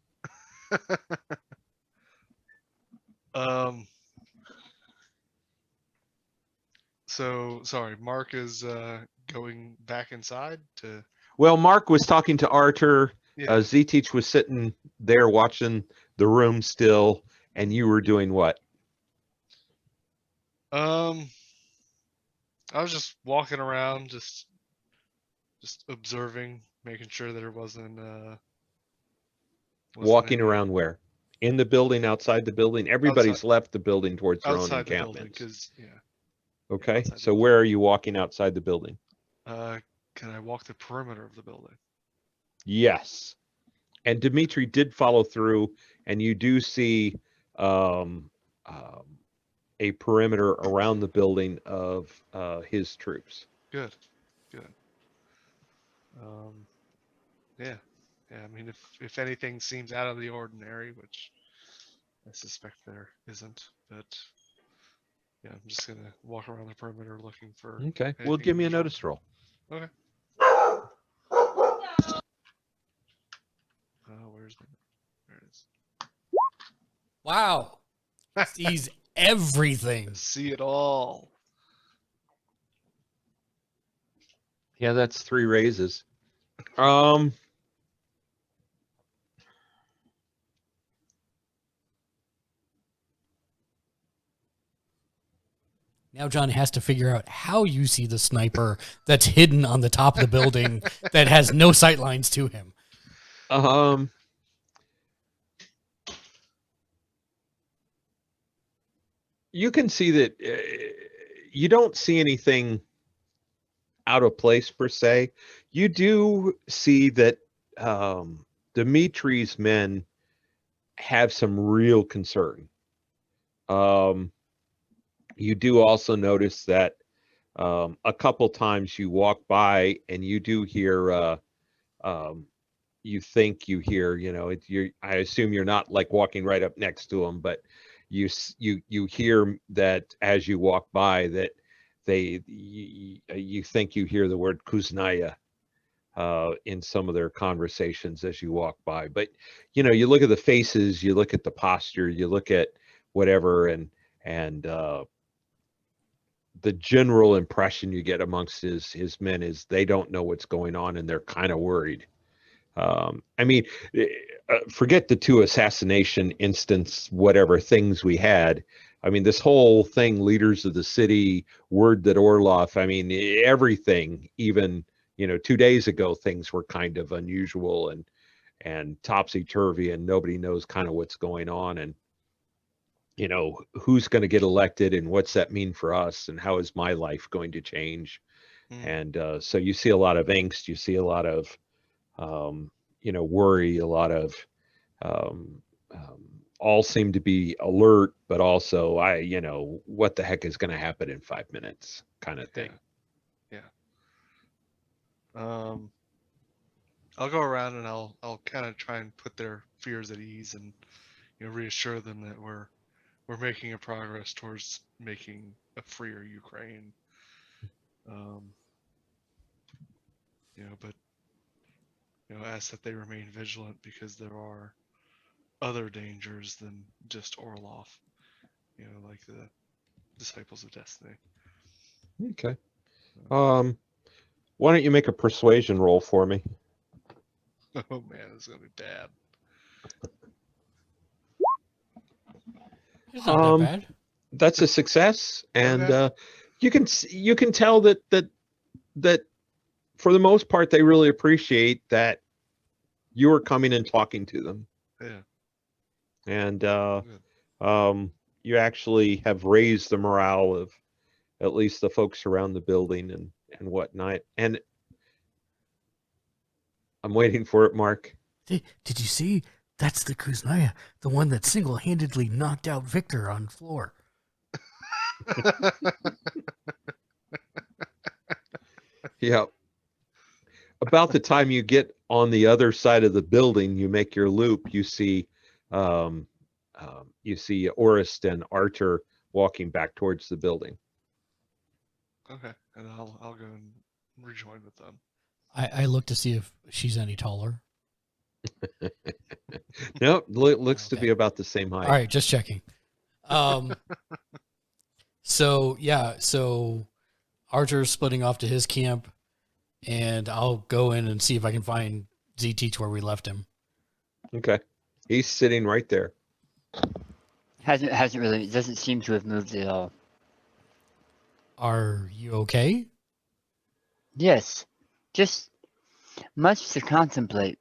So sorry, Mark is going back inside to. Well, Mark was talking to Arthur. Yeah. Z-Teach was sitting there watching the room still, and you were doing what? I was just walking around, just observing, making sure that there wasn't Walking any around where? In the building, outside the building? Everybody's left the building towards their own outside the building, encampments. because yeah. Okay, outside the so where are you walking outside the building? Can I walk the perimeter of the building? Yes. And Dimitri did follow through, and you do see um, a perimeter around the building of his troops. Good. Yeah. I mean, if anything seems out of the ordinary, which I suspect there isn't, but yeah, I'm just gonna walk around the perimeter looking for. Okay, well, give me a notice roll. Okay. Where's the? There it is. Wow. Sees everything. See it all. Yeah, that's 3 raises. Now John has to figure out how you see the sniper that's hidden on the top of the building that has no sight lines to him. You can see that you don't see anything out of place per se. You do see that Dimitri's men have some real concern. You do also notice that a couple times you walk by and you do hear you think you hear, I assume you're not like walking right up next to them, but you hear that as you walk by that you think you hear the word Kuznaya in some of their conversations as you walk by. But you look at the faces, you look at the posture, you look at whatever, and the general impression you get amongst his men is they don't know what's going on and they're kind of worried. I mean, forget the 2 assassination instance, whatever things we had. I mean, this whole thing, leaders of the city, word that Orloff, I mean, everything, even, 2 days ago, things were kind of unusual and topsy-turvy, and nobody knows kind of what's going on. And, who's going to get elected and what's that mean for us and how is my life going to change? And so you see a lot of angst, you see a lot of worry, a lot of um, all seem to be alert, but also what the heck is going to happen in 5 minutes kind of thing. Yeah. I'll go around and I'll kind of try and put their fears at ease and reassure them that we're making a progress towards making a freer Ukraine. But ask that they remain vigilant because there are other dangers than just Orloff. Like the Disciples of Destiny. Okay. Why don't you make a persuasion roll for me? Oh man, it's gonna be bad. It's not that bad. That's a success, and Okay. you can tell that for the most part they really appreciate that you are coming and talking to them, Yeah. and Good. you actually have raised the morale of at least the folks around the building and whatnot. And I'm waiting for it, Mark. Did you see? That's the Kuznaya, the one that single-handedly knocked out Victor on floor. Yeah. About the time you get on the other side of the building, you make your loop. You see Orist and Archer walking back towards the building. Okay, and I'll go and rejoin with them. I look to see if she's any taller. Nope, looks to Okay. be about the same height. All right, just checking. So Archer's splitting off to his camp, and I'll go in and see if I can find ZT to where we left him. Okay, he's sitting right there. Hasn't really. It doesn't seem to have moved at all. Are you okay? Yes, just much to contemplate.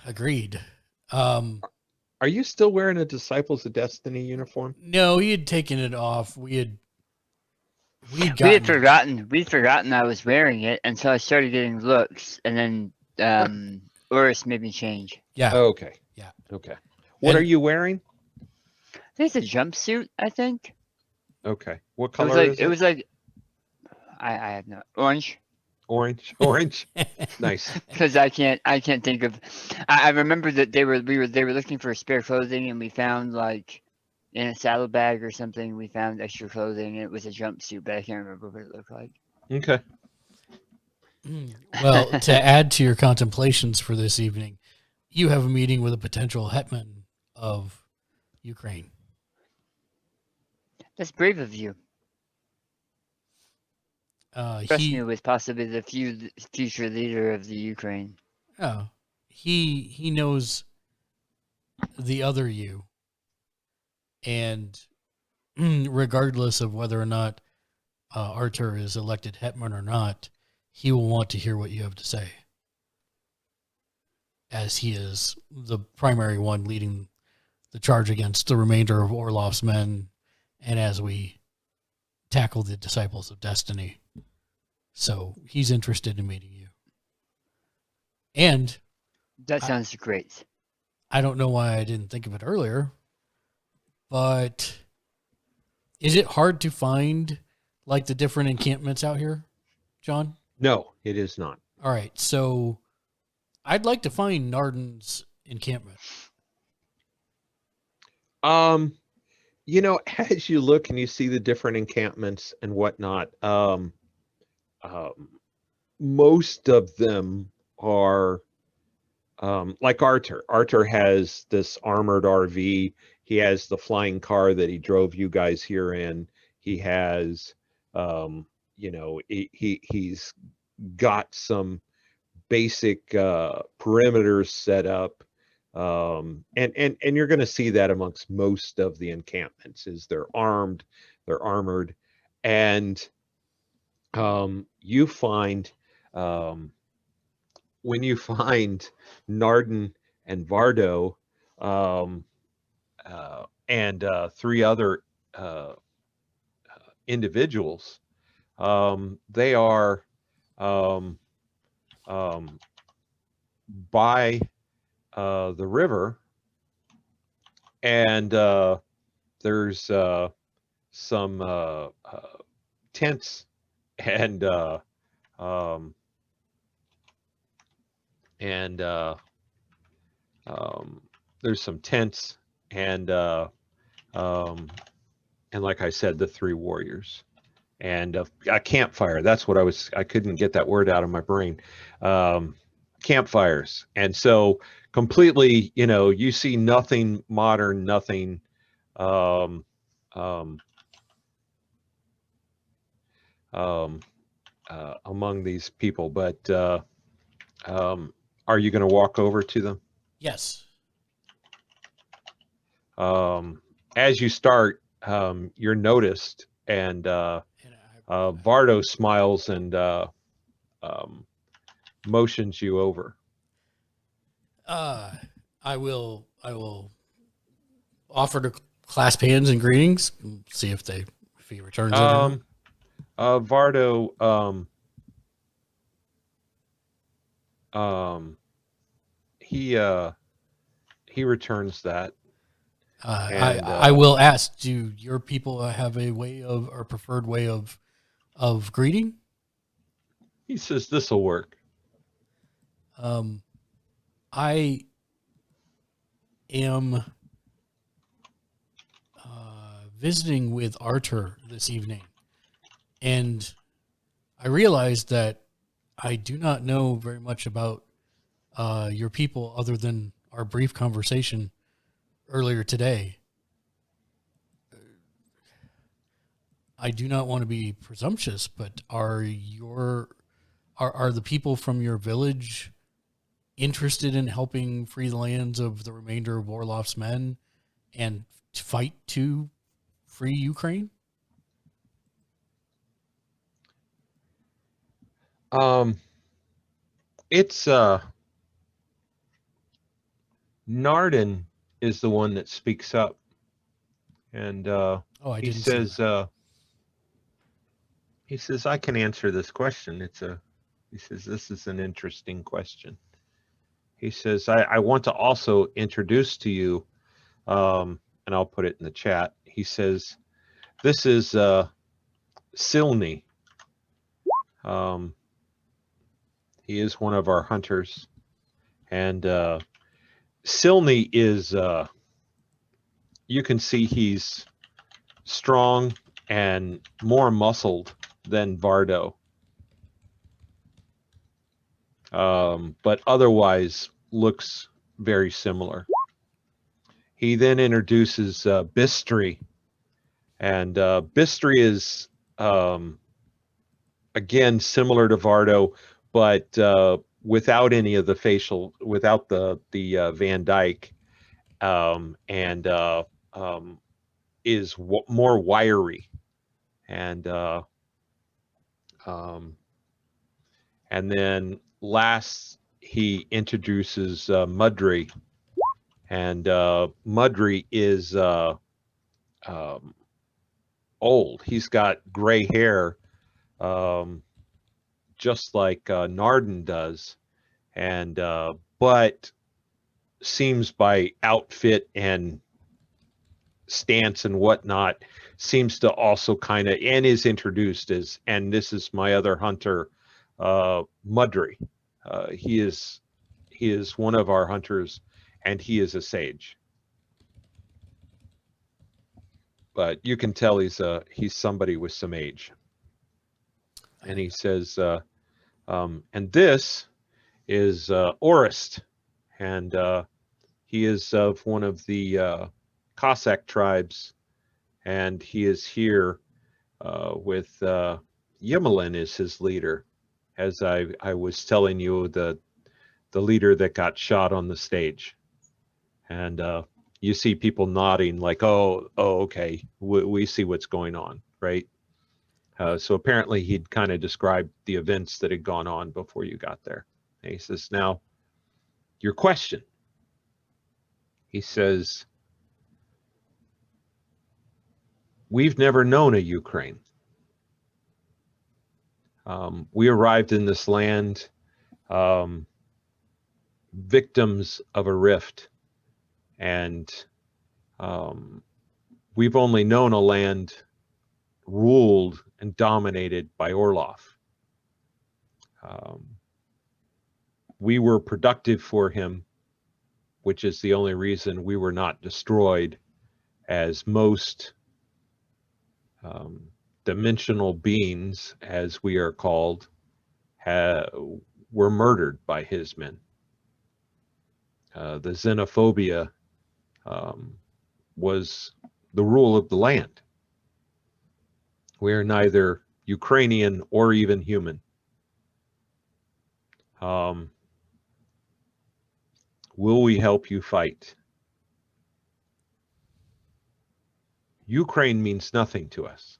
Agreed. Are you still wearing a Disciples of Destiny uniform? No, he had taken it off. We'd We'd forgotten I was wearing it until I started getting looks, and then Oris made me change. Yeah. Okay. Yeah. Okay. What are you wearing? I think it's a jumpsuit. I think. Okay. What It was color like is it it? was like I have no orange. Orange. Nice. Because I can't think of. I remember that they were looking for spare clothing, and we found like in a saddlebag or something. We found extra clothing, and it was a jumpsuit, but I can't remember what it looked like. Okay. Well, to add to your contemplations for this evening, you have a meeting with a potential hetman of Ukraine. That's brave of you. Trust me, with possibly the future leader of the Ukraine. Oh, he knows the other you, and regardless of whether or not Artur is elected hetman or not, he will want to hear what you have to say, as he is the primary one leading the charge against the remainder of Orloff's men, and as we tackle the Disciples of Destiny. So he's interested in meeting you. And that sounds great. I don't know why I didn't think of it earlier, but is it hard to find like the different encampments out here, John? No, it is not. All right, so I'd like to find Narden's encampment. As you look and you see the different encampments and whatnot, most of them are like Artur. Artur has this armored RV. He has the flying car that he drove you guys here in. He has, he's got some basic perimeters set up. And you're going to see that amongst most of the encampments is they're armed, they're armored, and you find when you find Narden and Vardo and three other individuals, they are by the river, and there's some tents and there's some tents and like I said, the three warriors. and a campfire. That's what I couldn't get that word out of my brain. Campfires. And so completely, you see nothing modern, nothing um, um, among these people. But are you going to walk over to them? Yes. As you start, you're noticed, and And Vardo smiles and um, motions you over. I will offer to clasp hands and greetings. See if he returns it. Or not. Vardo, he returns that. And, I will ask, do your people have a way of, or preferred way of greeting? He says this will work. I am visiting with Arthur this evening, and I realized that I do not know very much about your people other than our brief conversation earlier today. I do not want to be presumptuous, but are the people from your village interested in helping free the lands of the remainder of Orloff's men and fight to free Ukraine? It's Narden is the one that speaks up, and he says, I can answer this question. He says, this is an interesting question. He says, I want to also introduce to you, and I'll put it in the chat. He says, this is Silny. He is one of our hunters, and Silny is, you can see he's strong and more muscled than Vardo, but otherwise looks very similar. He then introduces Bistri, and Bistri is again similar to Vardo, but without any of the facial, without the Van Dyke, and is more wiry, and then last he introduces Mudry, and Mudry is old. He's got gray hair, just like Narden does, and but seems by outfit and stance and whatnot, seems to also kind of, and is introduced as, and this is my other hunter, Mudry. He is one of our hunters, and he is a sage. But you can tell he's somebody with some age. And he says, and this is Orist, and he is of one of the Cossack tribes, and he is here with Yemelin is his leader, as I was telling you, the leader that got shot on the stage. And you see people nodding like, oh, okay, we see what's going on, right? So apparently he'd kind of described the events that had gone on before you got there. And he says, now, your question. He says, we've never known a Ukraine. We arrived in this land victims of a rift, and we've only known a land ruled and dominated by Orloff. We were productive for him, which is the only reason we were not destroyed, as most dimensional beings, as we are called, were murdered by his men. The xenophobia was the rule of the land. We are neither Ukrainian or even human. Will we help you fight? Ukraine means nothing to us.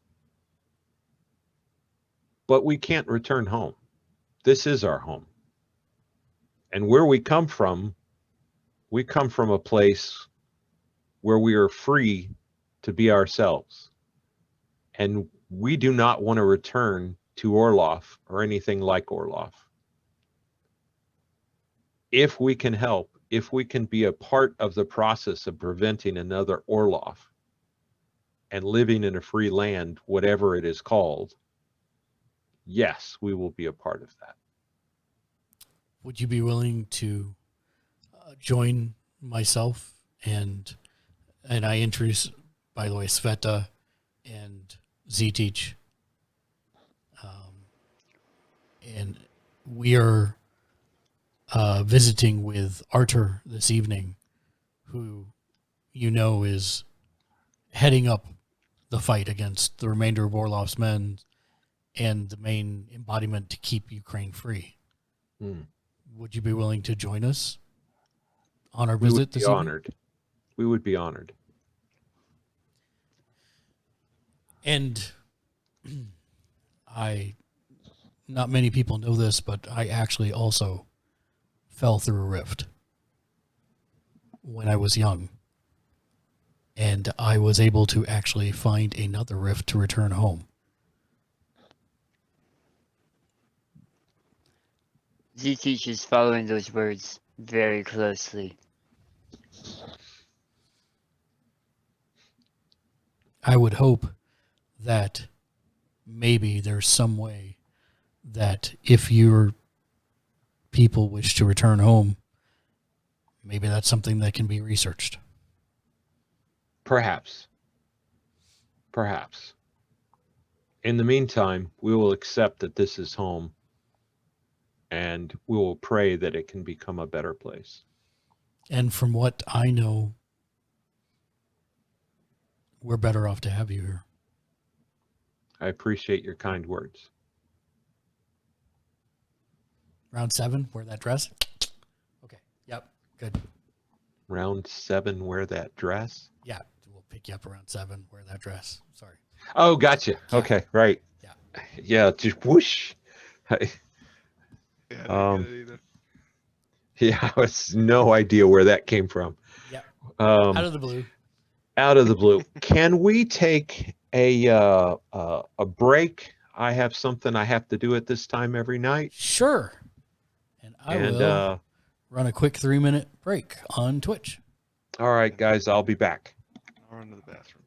But we can't return home. This is our home. And where we come from a place where we are free to be ourselves. And we do not want to return to Orlov or anything like Orlov. If we can help, if we can be a part of the process of preventing another Orlov and living in a free land, whatever it is called, yes, we will be a part of that. Would you be willing to join myself and I introduce, by the way, Sveta and Ztich, and we are visiting with Artur this evening, who is heading up the fight against the remainder of Orlov's men and the main embodiment to keep Ukraine free. Would you be willing to join us on our visit this evening? Honored. We would be honored. And not many people know this, but I actually also fell through a rift when I was young. And I was able to actually find another rift to return home. Ztich is following those words very closely. I would hope that maybe there's some way that if your people wish to return home, maybe that's something that can be researched. Perhaps. In the meantime, we will accept that this is home, and we will pray that it can become a better place. And from what I know, we're better off to have you here. I appreciate your kind words. Round 7, wear that dress. Okay. Yep. Good. Round 7, wear that dress. Yeah. We'll pick you up around 7, wear that dress. Sorry. Oh, gotcha. Yeah. Okay, right. Yeah. Yeah, just whoosh. Yeah, I didn't get it either. Yeah, I was no idea where that came from. Yeah. Out of the blue. Out of the blue. Can we take a break? I have something I have to do at this time every night. Sure. And I will run a quick 3-minute break on Twitch. All right, guys, I'll be back. I'll run to the bathroom.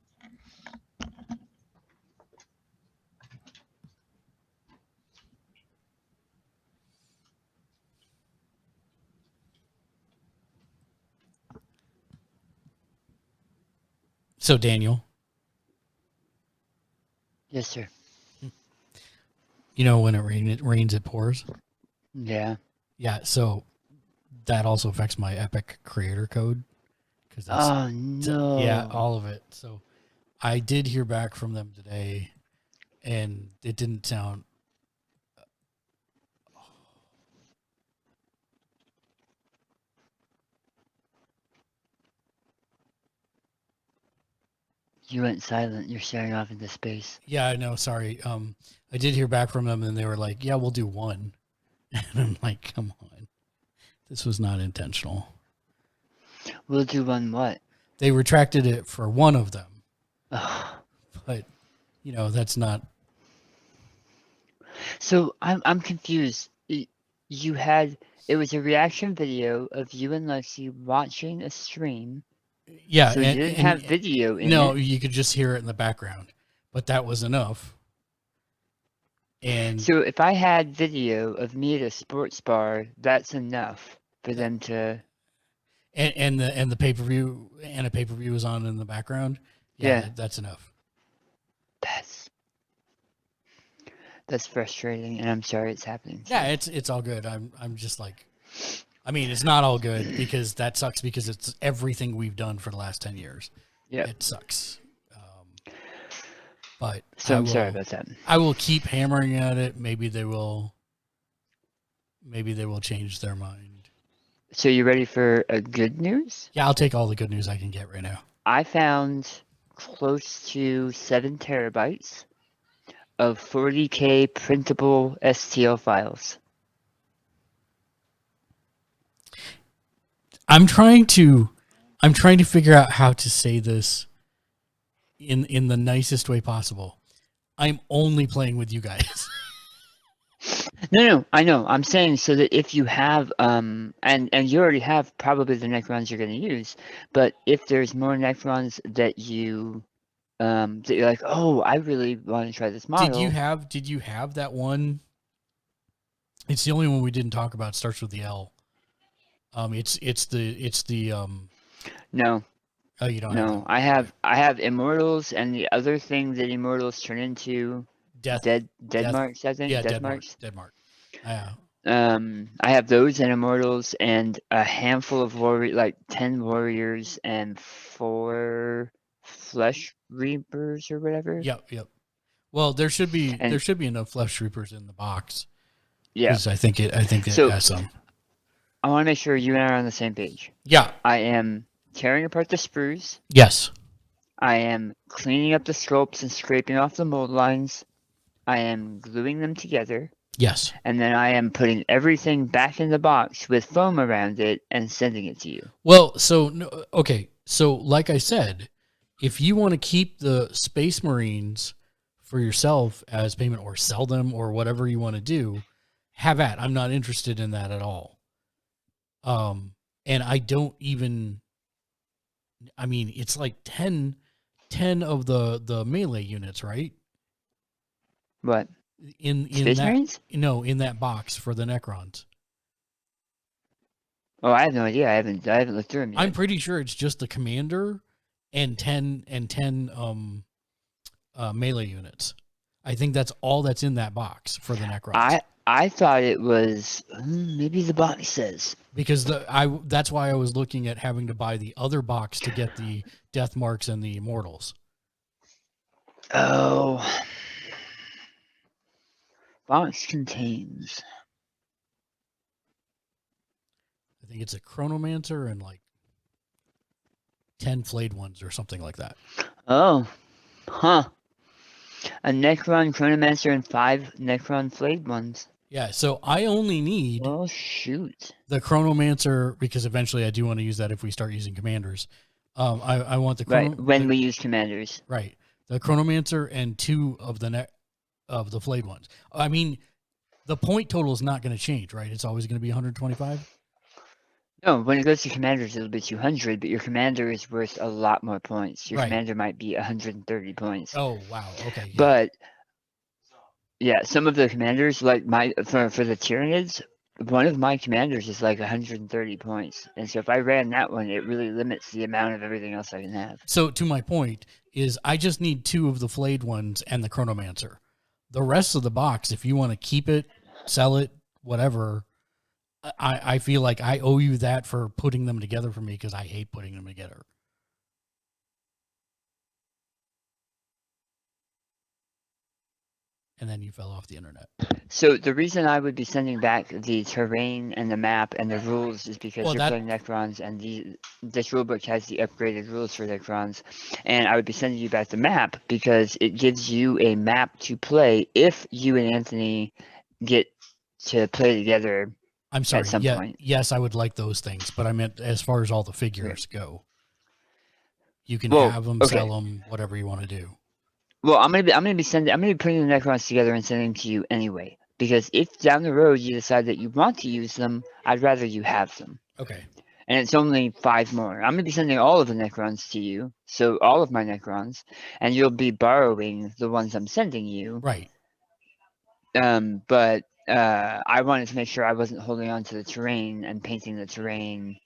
So, Daniel. Yes, sir. You know, when it rains, it pours. Yeah. Yeah, so that also affects my Epic creator code. Oh, no. Yeah, all of it. So I did hear back from them today, and it didn't sound... You went silent. You're staring off into space. Yeah, I know. Sorry. I did hear back from them, and they were like, yeah, we'll do one. And I'm like, come on. This was not intentional. We'll do one what? They retracted it for one of them. Ugh. But, that's not... So I'm confused. It was a reaction video of you and Lexi watching a stream. Yeah. So you didn't have video in it. No, you could just hear it in the background. But that was enough. And so if I had video of me at a sports bar, that's enough for them to... And the pay-per-view and a pay-per-view was on in the background. Yeah. That's enough. That's That's frustrating, and I'm sorry it's happening. Yeah, it's all good. I'm just like, I mean, it's not all good because that sucks because it's everything we've done for the last 10 years. Yeah. It sucks. But So I'm sorry about that. I will keep hammering at it. Maybe they will change their mind. So you ready for a good news? Yeah, I'll take all the good news I can get right now. I found close to 7 terabytes of 40K printable STL files. I'm trying to figure out how to say this in the nicest way possible. I'm only playing with you guys. No, I know. I'm saying so that if you have and you already have probably the Necrons you're going to use, but if there's more Necrons that you that you're like, oh, I really want to try this model. Did you have that one? It's the only one we didn't talk about. It starts with the L. It's the No. Oh, you don't No, have I have Immortals and the other thing that Immortals turn into dead marks, I think. Yeah, dead marks. Dead mark. Yeah. I have those and Immortals and a handful of like 10 warriors and 4 flesh reapers or whatever. Yep. Well, there should be And- enough flesh reapers in the box. Yeah. I think it So- has some. I want to make sure you and I are on the same page. Yeah. I am tearing apart the sprues. Yes. I am cleaning up the sculpts and scraping off the mold lines. I am gluing them together. Yes. And then I am putting everything back in the box with foam around it and sending it to you. Well, okay. So, like I said, if you want to keep the Space Marines for yourself as payment or sell them or whatever you want to do, have at. I'm not interested in that at all. And I don't even, I mean, it's like 10 of the melee units, right? What? In Space that, Marines? no, in that box for the Necrons. Oh, I have no idea. I haven't looked through them yet. I'm pretty sure it's just the commander and 10 melee units. I think that's all that's in that box for the Necrons. I thought it was maybe the box says. Because that's why I was looking at having to buy the other box to get the death marks and the immortals. Oh. Box contains. I think it's a chronomancer and like 10 flayed ones or something like that. Oh. Huh. A Necron Chronomancer and 5 Necron flayed ones. Yeah, so I only need Well, shoot. the chronomancer because eventually I do want to use that if we start using commanders. I want the Right, when we use commanders. Right. The chronomancer and 2 of the flayed ones. I mean, the point total is not going to change, right? It's always going to be 125. No, when it goes to commanders, it'll be 200, but your commander is worth a lot more points. Your Right. commander might be 130 points. Oh, wow. Okay. Yeah. But yeah, some of the commanders, like for the Tyranids, one of my commanders is like 130 points. And so if I ran that one, it really limits the amount of everything else I can have. So to my point is I just need 2 of the flayed ones and the chronomancer. The rest of the box, if you want to keep it, sell it, whatever, I feel like I owe you that for putting them together for me because I hate putting them together. And then you fell off the internet. So the reason I would be sending back the terrain and the map and the rules is because Well, you're playing Necrons and this rulebook has the upgraded rules for Necrons. And I would be sending you back the map because it gives you a map to play if you and Anthony get to play together. I'm sorry. At some point. Yes, I would like those things, but I meant as far as all the figures go. You can Well, have them, okay. sell them, whatever you want to do. Well, I'm gonna be putting the Necrons together and sending them to you anyway. Because if down the road you decide that you want to use them, I'd rather you have them. Okay. And it's only 5 more. I'm gonna be sending all of the Necrons to you, so all of my Necrons, and you'll be borrowing the ones I'm sending you. Right. But I wanted to make sure I wasn't holding on to the terrain and painting the terrain,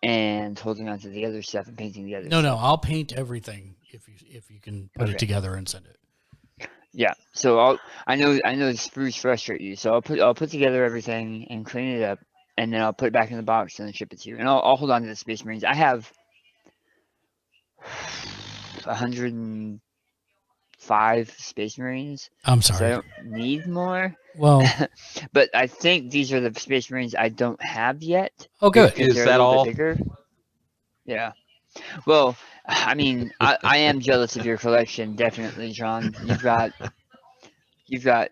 and holding on to the other stuff and painting the other. No, stuff. I'll paint everything if you can put it Okay. together and send it. Yeah. So I know the sprues frustrate you. So I'll put together everything and clean it up, and then I'll put it back in the box and then ship it to you. And I'll hold on to the Space Marines. I have 105 Space Marines, I'm so I sorry. don't need more. Well, But I think these are the Space Marines I don't have yet. oh, good. Because Is they're that a little all? bit bigger. Yeah. Well, I mean, I am jealous of your collection, definitely, John. You've got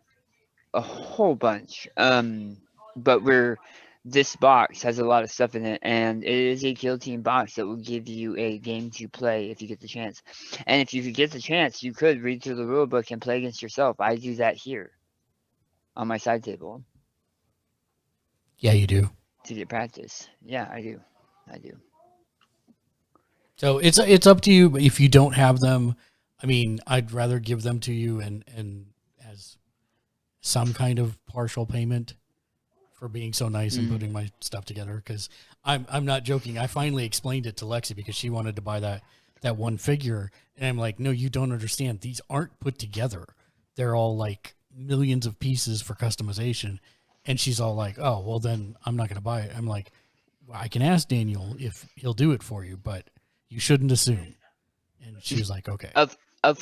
a whole bunch. But this box has a lot of stuff in it, and it is a kill team box that will give you a game to play if you get the chance. And if you could get the chance, you could read through the rule book and play against yourself. I do that here on my side table Yeah, you do. to get practice. Yeah, I do. So it's up to you. But if you don't have them, I mean, I'd rather give them to you and as some kind of partial payment for being so nice and putting my stuff together. Because I'm not joking. I finally explained it to Lexi because she wanted to buy that one figure, and I'm like, no, you don't understand. These aren't put together. They're all like millions of pieces for customization. And she's all like, oh, well, then I'm not going to buy it. I'm like, well, I can ask Daniel if he'll do it for you, but you shouldn't assume. And she was like, okay. Of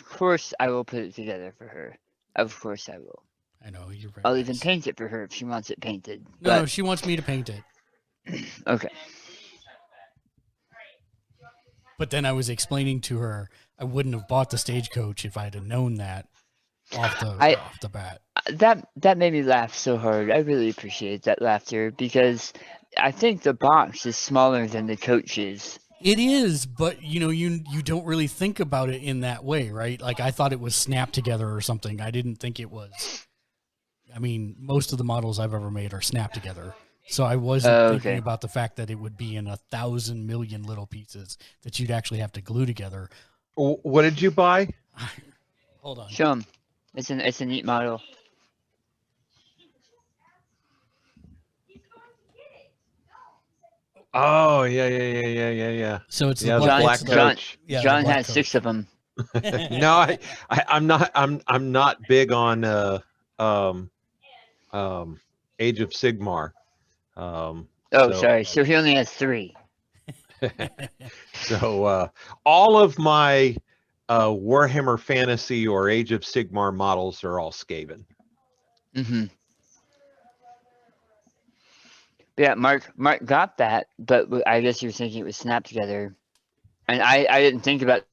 course, I will put it together for her. Of course, I will. I know, you're very I'll nice. even paint it for her if she wants it painted. No, she wants me to paint it. Okay. But then I was explaining to her I wouldn't have bought the Stagecoach if I'd have known that off the bat. That made me laugh so hard. I really appreciate that laughter because I think the box is smaller than the coach is. It is, but you don't really think about it in that way, right? Like I thought it was snapped together or something. I didn't think it was. I mean, most of the models I've ever made are snapped together. So I wasn't thinking about the fact that it would be in 1,000 million little pieces that you'd actually have to glue together. What did you buy? Hold on. Show 'em. It's a neat model. Oh yeah. So it's Yeah, the the black, black it's the- coach. yeah, the John black has coach. 6 of them. No, I'm not big on Age of Sigmar. Sorry. So he only has 3. So all of my Warhammer Fantasy or Age of Sigmar models are all Skaven. Mm-hmm. Yeah, Mark got that, but I guess you were thinking it was snapped together, and I didn't think about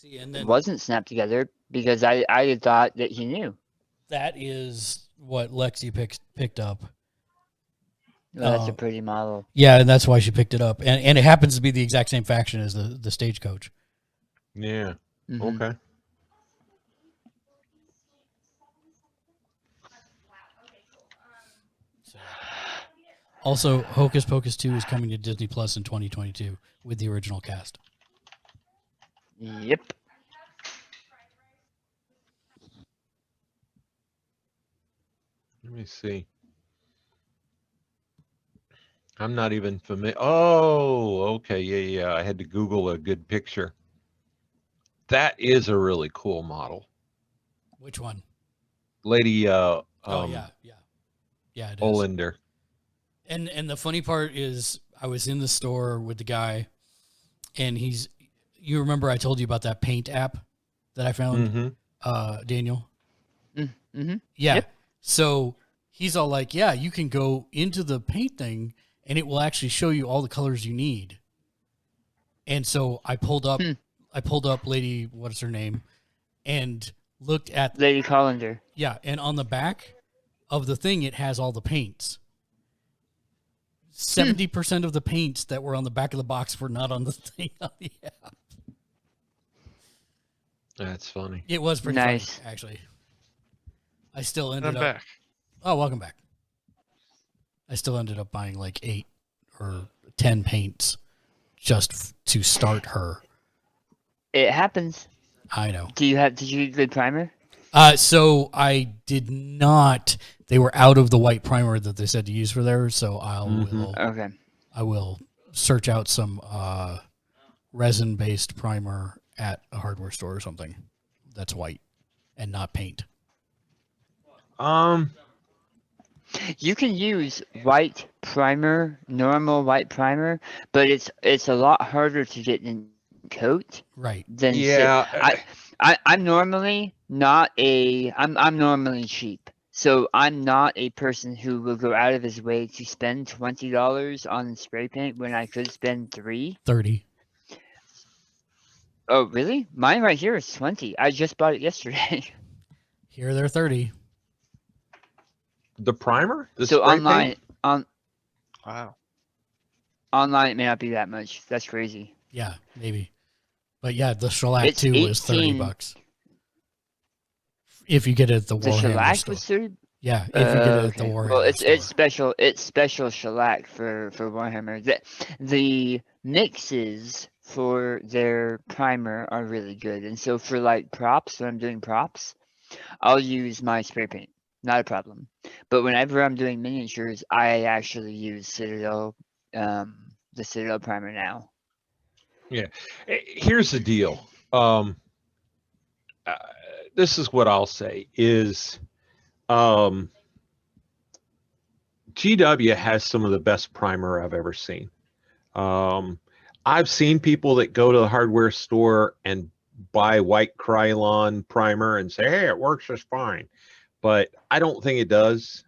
it wasn't snapped together because I had thought that he knew. That is what Lexi picked up. Well, that's a pretty model. Yeah, and that's why she picked it up, and it happens to be the exact same faction as the Stagecoach. Yeah. Mm-hmm. Okay. Also, Hocus Pocus 2 is coming to Disney Plus in 2022 with the original cast. Yep. Let me see. I'm not even familiar. Oh, okay. Yeah. I had to Google a good picture. That is a really cool model. Which one? Lady Yeah, it is. Olander. And the funny part is I was in the store with the guy, and you remember I told you about that paint app that I found, Daniel? Mm-hmm. Yeah. Yep. So he's all like, yeah, you can go into the paint thing and it will actually show you all the colors you need. And so I pulled up Lady, what's her name, and looked at Lady Colander. Yeah, and on the back of the thing, it has all the paints. 70% of the paints that were on the back of the box were not on the thing on the app. That's funny. It was pretty Nice. funny, actually. I still ended I'm up. back. Oh, welcome back. I still ended up buying like 8 or 10 paints just to start her. It happens. I know. Did you get good primer? So I did not. They were out of the white primer that they said to use for there. So Okay. I will search out some resin-based primer at a hardware store or something that's white and not paint. You can use white primer, normal white primer, but it's a lot harder to get in coat Right. than Yeah. I'm normally not a I'm normally cheap. So I'm not a person who will go out of his way to spend $20 on spray paint when I could spend 3. 30. Oh, really? Mine right here is 20. I just bought it yesterday. Here they're 30. The primer, the So spray paint. Wow. Online it may not be that much. That's crazy. Yeah, maybe. But yeah, the shellac It's too was 30 18. bucks. If you get it at the The Warhammer shellac store. was 30. Yeah, if you get it at the Okay. Warhammer Well, store. it's special shellac for Warhammer. The mixes for their primer are really good, and so for like props, when I'm doing props, I'll use my spray paint. Not a problem. But whenever I'm doing miniatures, I actually use Citadel, the Citadel primer now. Here's the deal. This is what I'll say is, GW has some of the best primer I've ever seen. I've seen people that go to the hardware store and buy white Krylon primer and say, hey, it works just fine. But I don't think it does.